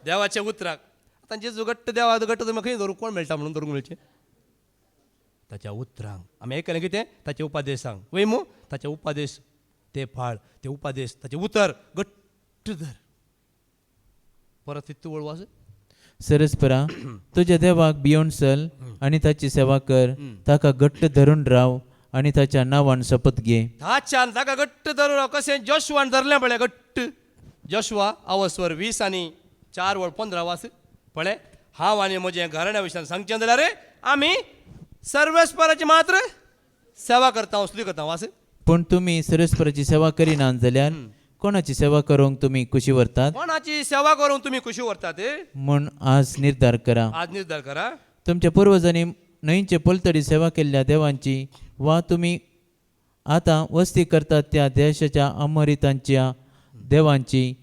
देवाच्या उतराक आतां जेजू घट्ट देवा घट्ट तुमी खंय धरूंक कोण मेळटा म्हणून धरूंक मेळचें ताच्या उतरांक आमी आयकलें कितें ताचे उपादेश सांग वय मू ताचे उपादेश ते फाळ ते उपादेश ताचे उतर घट्ट धर परत तितू वळवास सरस्परा तुज्या देवाक भियोन चल आनी ताची सेवा कर ताका घट्ट धरून राव आणि ताच्या नांवान शपथ घे. ताच्यान ताका घट्ट धरून राव. कशें जोशुआन धरलें पळय घट्ट. जोशुआ अवस्वर 20 आनी 4 वळ 15 वास पळय. हांव आनी म्हजें घराण्या विशयान सांगचें जाल्यार आमी सर्वेस्पराची मात्र सेवा करता स्तुती करता वास. पूण तुमी सर्वेस्पराची सेवा करिनात जाल्यार कोणाची सेवा करूंक तुमी खुशी व्हरतात कोणाची सेवा करूंक तुमी खुशी व्हरतात म्हूण आज निर्धार करा. आज निर्धार करा. तुमच्या पूर्वजांनी न्हंयचे पलतडी सेवा केल्ल्या देवांची वा तुमी आतां वस्ती करतात त्या देशाच्या अमरितांच्या देवांची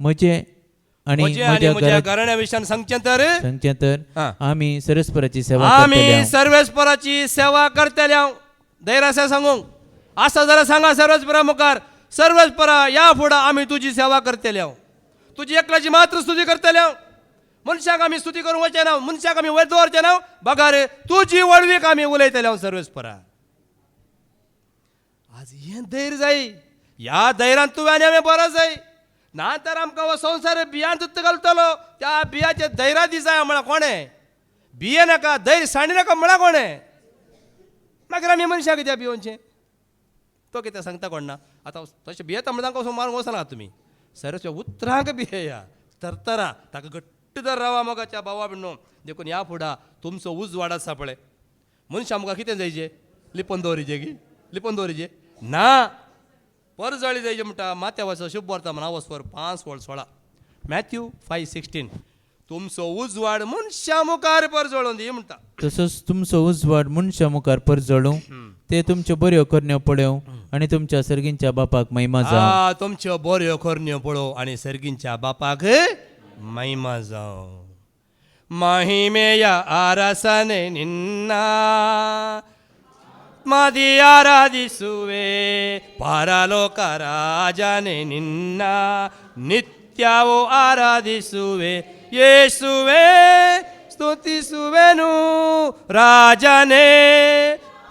म्हजे आनी म्हज्या म्हज्या घराण्या विशयान सांगचें तर सांगचें तर हां. आमी सर्वेस्पराची सेवा आमी करतले. सर्वेस्पराची सेवा करतले. हांव धैर्य आसा सांगूंक आसा जाल्यार सांगा सर्वेस्परा मुखार, सर्वेस्परा या फुडें आमी तुजी सेवा करतले. हांव तुजी एकल्याची मात्र स्तुती करतले. हांव मनशाक आमी स्तुती करूंक वचचे ना, मनशाक आमी वयर दवरचे ना. बघा रे तुजी वळवीक आमी उलयतले. हांव सर्वेस्परा आज हें धैर्य जाय. ह्या धैर्यान तुवें आनी हांवें बरो जाय ना तर आमकां हो संवसार बियान घालतलो. त्या बियाचे धैर्या दिसाय म्हळ्यार कोणें बिये नाका धैर्य साणी नाका म्हळ्यार कोणें. मागीर आमी मनशाक कित्याक भिवोवचें. तो कितें सांगता कोण ना. आतां तशें भियेता म्हणून तांकां मारून वचना तुमी. सरस्व उतरांक भियेया तरतरा ताका घट्ट धर रावा. मोगाच्या भावा बिण्णो देखून ह्या फुडा तुमचो उजवाड आसा पळय. मनशां आमकां कितें जायचें लिपोवन दवरिचें की लिपोवन दवरिचें ना. परजळी जायचें म्हणटा माथ्या वाचो शुभ वर्ता म्हणा वस्वर 5:16 मॅथ्यू 5:16 तुमचो उजवाड मनशां मुखार परजळोवन दी म्हणटा. तसोच तुमचो उजवाड मनशा मुखार परजळू ते तुमच्यो बऱ्यो करण्यो पळोव आनी तुमच्या सर्गींच्या बापाक महिमा जावं. तुमच्यो बऱ्यो करण्यो पळोव आनी सर्गींच्या बापाक महिमा जावं. महिमेया आरासने निन्ना मादी आराधिಸುವೆ ಪರಲೋಕ ರಾಜನೇ ನಿನ್ನ ನಿತ್ಯವೂ ಆರಾಧಿಸುವೆ ಯೇಸುವೆ ಸ್ತುತಿಸುವೆನು ರಾಜನೇ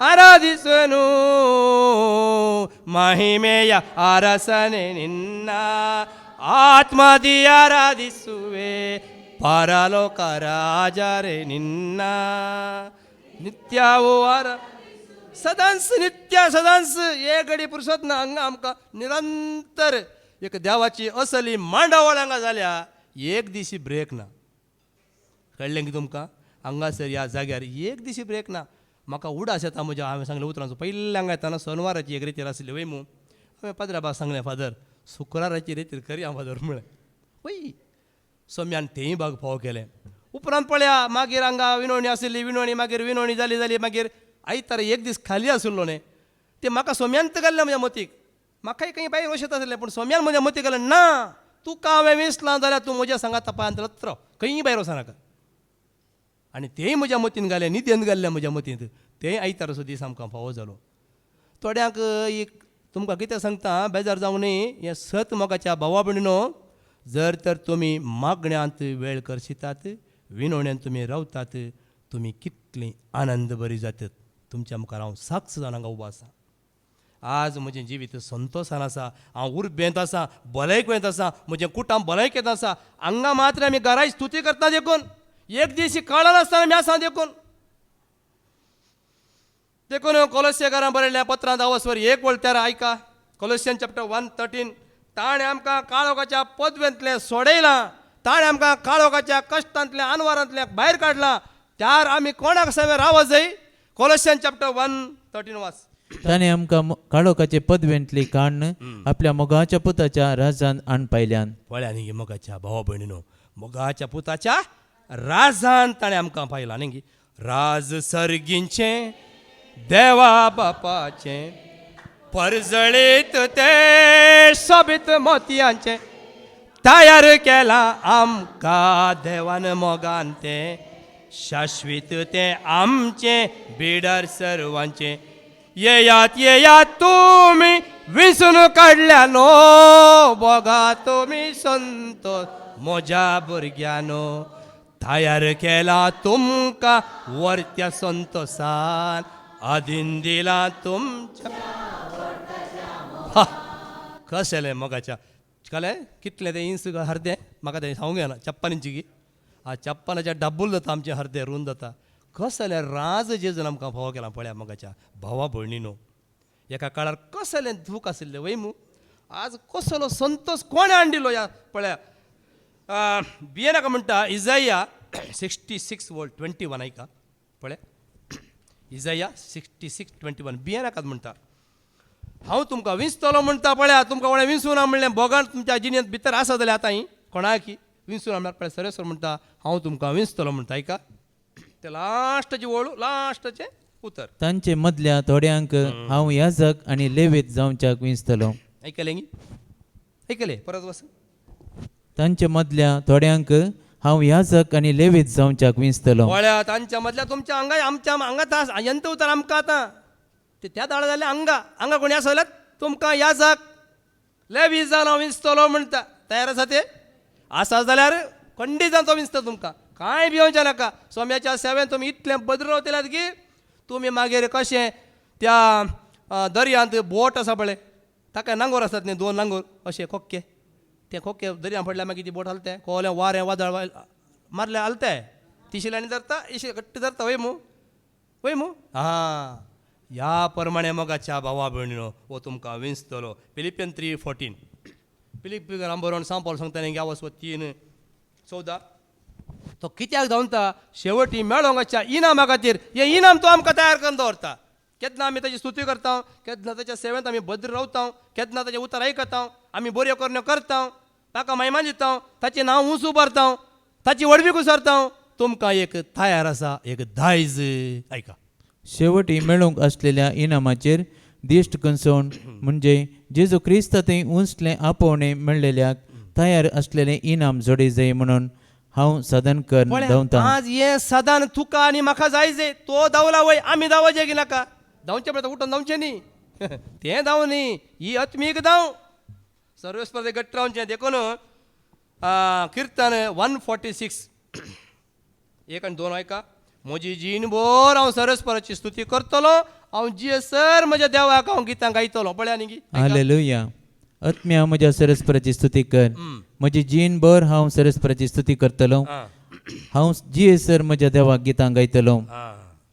ಆರಾಧಿಸುವೆನು ಮಹಿಮೆಯ ಅರಸನೇ ನಿನ್ನ ಆತ್ಮದಿ ಆರಾಧಿಸುವೆ ಪರಲೋಕ ರಾಜರೇ ನಿನ್ನ ನಿತ್ಯವೂ सदांच नित्य सदांच एक घडी पुरसत ना हांगा आमकां निरंतर एक देवाची असली मांडावळ हांगा जाल्या एक दिसी ब्रेक ना. कळ्ळें की तुमकां हांगासर ह्या जाग्यार एक दिसी ब्रेक ना. म्हाका उडास येता म्हज्या हांवें सांगलें उतरांचो पयल्यांगा येताना शेनवाराची एक रेतीर आसली वय मू हांवें पाद्राबाक सांगलें फादर शुक्राराची रेतीर करया फादर म्हळें वय सोम्यान तेंय भाग फाव केलें. उपरांत पळया मागीर हांगा विनोवणी आसली विनोवणी मागीर विनोवणी जाली मागीर आयतार एक दीस खाली आसलो न्ही ते म्हाका सोम्यांत घाल्लें म्हज्या मतीक. म्हाकाय खंय भायर वचत आसलें पूण सोम्यान म्हज्या मतीक घालें ना तुका हांवें विसलां जाल्यार तूं म्हज्या सांगा तपायंत राव खंय भायर वचनाका. आनी तेंय म्हज्या मतीन घालें न्हिदेंत घाल्लें म्हज्या मतींत. तेंय आयतारचो दीस आमकां फावो जालो. थोड्यांक एक तुमकां कितें सांगता बेजार जावं न्ही हें सत मोगाच्या भावा भयणीनो जर तर तुमी मागण्यांत वेळ करशितात विनोवण्यांत तुमी रावतात तुमी कितलीं आनंद बरी जातात. तुमच्या मुखार हांव साक्ष जावन हांगा उबो आसा. आज म्हजें जिवीत संतोशान आसा. हांव उर्बेंत आसा भलायकेंत आसा. म्हजें कुटुंब भलायकेंत आसा. हांगा मात्र आमी घराची स्तुती करता देखून एक दिस कळना नासतना आमी आसा देखून कोलोस्येकारांक बरयल्ल्या पत्रांत अवस्वर 1:13 आयका. कोलोसियन चॅप्टर 1:13 ताणें आमकां काळोखाच्या पदवेंतलें सोडयलां. ताणें आमकां काळोखाच्या कश्टांतल्या अनवारांतल्या भायर काडलां. त्यार आमी कोणाक सेवे रावत जाय. कोलोसियन चॅप्टर 1:13 वाच. ताणें आमकां काळोखाचे पदवेंतली काडून आपल्या मोगाच्या पुताच्या राजान आण पायल्यान. पळया न्ही मोगाच्या भावा भयणीनो मोगाच्या पुताच्या राजान ताणें आमकां पायलां न्ही. राज सर्गींचें देवा बापाचें परजळीत ते सोबीत मोतयांचें तयार केलां आमकां देवान मोगान तें शाश्वीत तें आमचें बिडर सर्वांचें. येयात तुमी विसरून काडल्यानो बोगा तुमी संतोष म्हज्या भुरग्यानो तयार केला तुमकां वर्त्या संतोषान आदीन दिला तुमच्या कशेलें मोगाच्या कळ्ळें कितलें तें इंच हरदें म्हाका तें सांगूंक येना. 56 इंची गी 56च्या डब्बूल जाता आमचें हरदें रूंद जाता. कसले राज जेजून आमकां फोव केला पळया मगाच्या भावा भयणीनो. एका काळार कसलें दूख आशिल्लें वय मू. आज कसलो संतोष कोणे हाडिल्लो या पळया. बियेनाका म्हणटा इजाया 66:21 ऐका पळया. इजाया 66:21 बियेनाकाच म्हणटा हांव तुमकां विंचतलो म्हणटा पळया. तुमकां कोणें विंचूना म्हणलें बोगान तुमच्या जिणेंत भितर आसा जाल्यार आतां कोणाकी विंचूना म्हणल्यार पळय सरेस्वर म्हणटा हांव तुमकां विंचतलो म्हणटा. ऐका ते लास्टाची ओळ लास्टाचें उतर. तांचे मदल्या थोड्यांक हांव याजक आनी लेवीत जावच्याक विंचतलो. ऐकलें गी ऐकले परत वस. तांचे मदल्या थोड्यांक हांव याजक आनी लेवीत जावच्याक विंचतलो. पळया तांच्या मदल्या तुमच्या आमच्या हांगात यंत उतर आमकां आतां ते त्या दाडा जाल्यार हांगा कोणी आसा जाल्यार तुमकां याजक लेवी जावन हांव विंचतलो म्हणटा. तयार आसा ते आसा जाल्यार खंडीत जावन तो विंचता तुमकां. कांय भिवचें नाका. सोम्याच्या सेवेन तुमी इतलें बद्र रावतल्यात की तुमी मागीर कशें त्या दर्यांत बोट आसा पळय ताका नांगोर आसात न्ही 2 नांगोर अशे खोक्के ते खोक्के दर्यान पडल्यार मागीर ती बोट हलते कोवलें वारें वादळ मारलें हलते तिशिल्यांनी धरता इशे घट्ट धरता वय मू. ह्या प्रमाणे मोगाच्या भावा भयणीनो वो तुमकां विंचतलो. फिलिपियन 3:14 फिलिपियन बरोवन सांग पौल सांगता न्ही वचप 3:14 तो कित्याक धांवता शेवटी मेळोंगाच्या इनामा खातीर. हे इनाम तो आमकां तयार करून दवरता. केन्ना आमी ताची स्तुती करता, केन्ना ताच्या सेवेंत आमी भद्र रावता, केन्ना ताचें उतर आयकता, आमी बऱ्यो करण्यो करता, ताका महिमा दिता, ताचें नांव उंच उबारता, ताची वडवी कुसरता. तुमकां एक तयार आसा एक दायज. ऐका शेवटी मेळूंक आसलेल्या इनामाचेर दिश्ट कंसोवन म्हणजे जेजू क्रिस्तांतय उंचलें आपोवणें मेळलेल्याक तयार आसलेलें इनाम जोडी जाय म्हणून हांव सदन कर धांवता. आज हे सदान तुका आनी म्हाका जाय जे तो धांवला वय आमी धांवचे की नाका. धांवचे पळय उठून धांवचें न्ही तें धांव न्ही ही आत्मीक धांव. सर्वेस्पर गट्ट रावचें देखून कीर्तन 146 1 आनी 2 ऐका. म्हजी जीणभर हांव सर्वेस्पराची स्तुती करतलो. हांव जियेसर म्हज्या देवाक हांव गितां गायतलो. पळया न्ही गी. हालेलुया. आत्म्या म्हज्या सरस्पराची स्तुती कर. म्हजी जीणभर हांव सरस्पराची स्तुती करतलो. हांव जियेसर म्हज्या देवाक गितां गायतलो.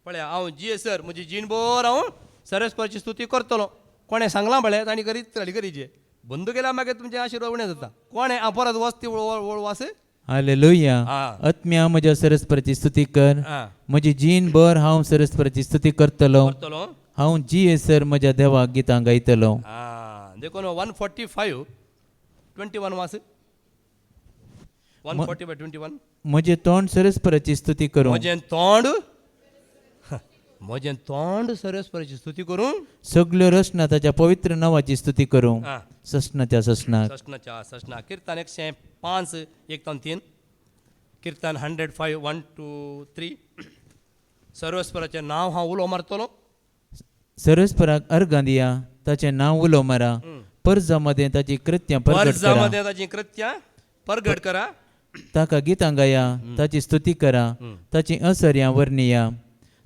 पळया हांव जियेसर म्हजी जीणभर हांव सरस्पराची स्तुती करतलो. कोणें सांगलां पळय तांणी करीत रावली करीचे. बंद केल्या मागीर तुमचें आशिर्वाद उणें जाता. कोणें हांव परत वस्ती वास. हालेलुया. आत्म्या म्हज्या सरस्पराची स्तुती कर. म्हजी जीणभर हांव सरस्पराची स्तुती करतलो. हांव जियेसर म्हज्या देवाक गितां गायतलो. देखून 145:21 वास. 145:21 म्हजें तोंड सरस्पराची स्तुती करूं. म्हजें तोंड सरस्पराची स्तुती करूं. सगल्यो रचना ताच्या पवित्र नांवाची स्तुती करूं. ससनाच्या ससनाक. कीर्तन 105 1-3 कीर्तन 105 1-3 सर्वेस्पराचें नांव हांव उलो मारतलो. सर्वेस्पराक अर्गां दिया ताचें नांव उलो मारा. पर्जा मदें ताची कृत्यां परगट करा. ताका गितां गाया. ताची स्तुती करा. ताची असर्यां वर्णिया.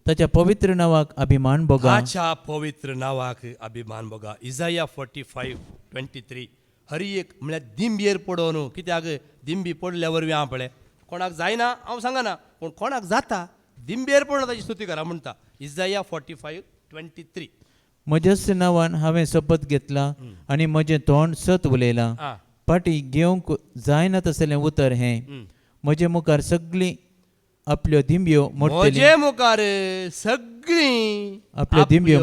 ताच्या पवित्र नावाक अभिमान भोगा. ताच्या पवित्र नावाक अभिमान भोगा. इजाया 45:23 हरी एक म्हळ्यार दिंबयेर पडो न्हू. कित्याक दिंबी पडल्या वरवीं हांव पळय कोणाक जायना हांव सांगना पूण कोणाक जाता दिंबयेर पडून ताची स्तुती करा म्हणटा. इजाया 45:23 म्हज्याच नांवान हांवें शपथ घेतला आनी म्हजें तोंड सत उलयलां. पाटी घेवंक जायना तसलें उतर हें. म्हजे मुखार सगळीं आपल्यो दिंब्यो मोडटली. म्हजे मुखार सगळीं आपल्यो दिंब्यो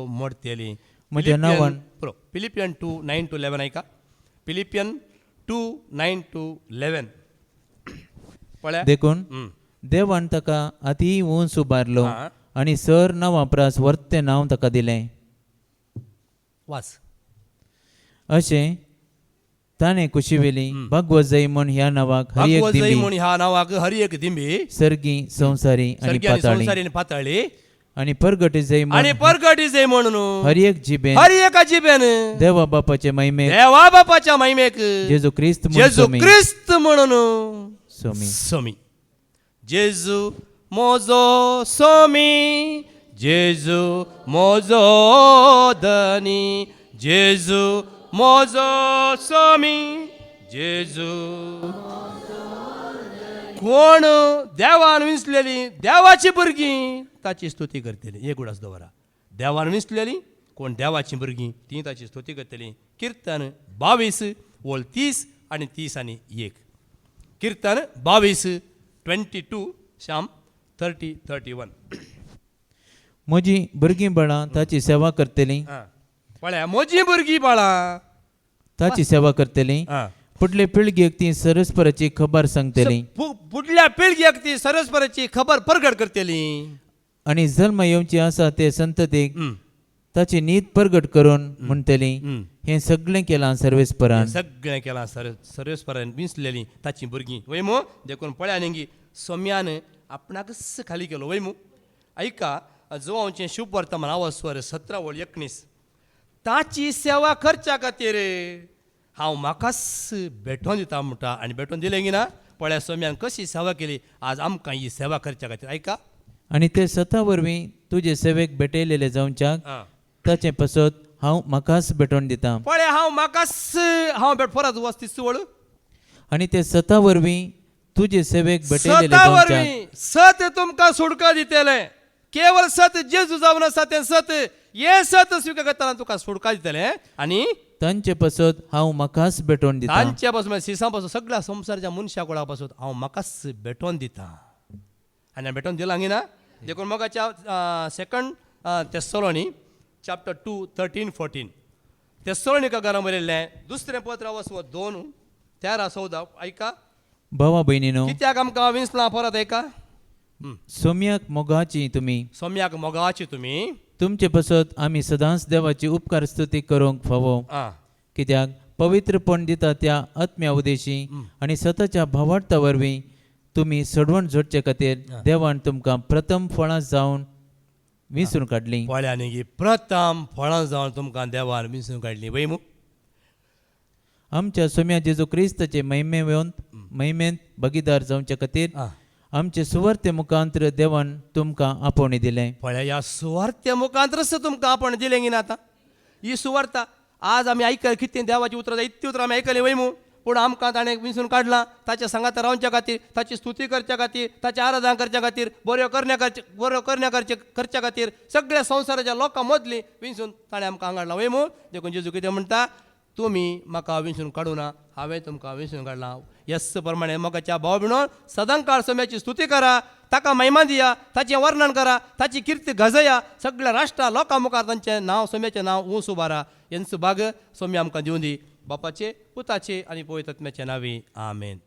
मोडटली. म्हज्या नांवान फिलिपियन 2:9-11 ऐका. फिलिपियन 2:9-11 पळया. देखून देवान ताका अती उंच उबारलो आनी सर ना वापरास वर्तें नांव ताका दिलें. वास अशें ताणें कुशीवेली भागवत जाय म्हण ह्या नांवाक हरी एक दिंबी सर्गी संवसारी आनी पाताळी आनी परगटी जाय म्हणून हरी एक जिबेन देवा बापाचे महिमेक जेजू क्रिस्त म्हणून सोमी. जेजू मोजो सोमी. जेजू मोजो धनी. जेजू मोजो सोमी. जेजू कोण देवान विंचलेली देवाची भुरगीं ताची स्तुती करतली. एक उडास दवरा. देवान विंचलेली कोण देवाची भुरगीं ती ताची स्तुती करतली. कीर्तन 22 ओळ 30 आणि 30 आणि 1. कीर्तन 22 22 श्याम 30-31. म्हजी भुरगीं बाळां ताची सेवा करतली. पळया म्हजी भुरगीं बाळा ताची सेवा करतली. फुडले पिळगेक ती सरस्पराची खबर सांगतली. फुडल्या पिळगेक ती सरस्पराची खबर प्रगट करतली. आणि जल्म येवची आसा ते संततीक ताची नीत प्रगट करून म्हणटली हे सगळें केलां सर्वेस्परान. सगळें केलां सर्वेस्परान विंचलेली ताची भुरगीं. वैमो देखून पळया न्ही सोम्यान आपणाकच खाली केलो. वैमू ऐका जो हांवचें शुभ वर्तमान आवास्वर 17 ओळ 19. ताची सेवा करच्या खातीर हांव म्हाकाच भेटोवन दिता म्हणटा. आनी भेटोवन दिलें गी ना पळया सोम्यान कशी सेवा केली. आज आमकां ही सेवा करच्या खातीर ऐका. आणि ते स्वता वरवीं तुजे सेवेक भेटयलेले जावच्याक ताचे पासत हांव म्हाकाच भेटोवन दिता. पळया हांव म्हाकाच हांव भेट परत वस्ती सुवळ. आणि ते स्वता वरवीं तुजे सेवेक भेटयलेले सता जावच्याक वरवीं सत तुमकां सुटका दितले. केवळ सत जेजू जावन आसा तें सत हे सत स्वीकार करतना तुका सुटका दितले. आनी तांचे पासत हांव म्हाकाच भेटोवन दिता. तांच्या पासून सिसां पासून सगळ्या संवसाराच्या मनशा कुळा पासून हांव म्हाकाच भेटोवन दिता. आनी भेटोवन दिलां गी ना देखून मगाच्या 2 तेस्सलोनी चॅप्टर 2 13-14. तेस्सलोनिका घरां बरयल्लें दुसरें पत्र वचो 2 13-14. ऐका भावा भयणीनो, कित्याक आमकां विंचलां परत ऐका. सोम्याक मोगाची तुमी सोम्याक मोगाची तुमी तुमचे पासत आमी सदांच देवाची उपकार स्तुती करूंक फावो. कित्याक पवित्रपण दिता त्या आत्म्या उदेशी आनी स्वताच्या भावार्था वरवीं तुमी सडवण जोडचे खातीर देवान तुमकां प्रथम फळां जावन विंचून काडली. पळया न्ही प्रथम फळां जावन तुमकां देवान विंचून काडली. वैमू आमच्या सोम्या जेजू क्रिस्ताचे महिमेंत भागीदार जावचे खातीर आमचे सुवार्ते मुखांतर देवान तुमकां आपोवणी दिलें. पळया ह्या सुवार्ते मुखांतरच तुमकां आपण दिलें गी ना. आतां ही सुवार्ता आज आमी आयकली. कितें देवाची उतरां इतली उतरां आमी आयकली. वैमू पूण आमकां ताणें विंचून काडलां ताच्या सांगात रावच्या खातीर, ताची स्तुती करच्या खातीर, ताची आराधना करच्या खातीर, बऱ्यो करच्या खातीर सगळ्या संवसाराच्या लोकां मदली विंचून ताणें आमकां हांगाडलां. वैमू देखून जेजू कितें म्हणटा तुमी म्हाका विंचून काडूं ना हांवें तुमकां विंचून काडलां. यस प्रमाणे मोगाच्या भाव भयणो सदां काळ सोम्याची स्तुती करा, ताका महिमा दिया, ताचें वर्णन करा, ताची किर्ती गजया. सगळ्या राष्ट्रा लोकां मुखार तांचें नांव सोम्याचें नांव उंच उबारा. हेंच भाग सोम्या आमकां दिवं दी. बापाचे पुताचे आनी पवित्र आत्म्याचे नांवी आमेन.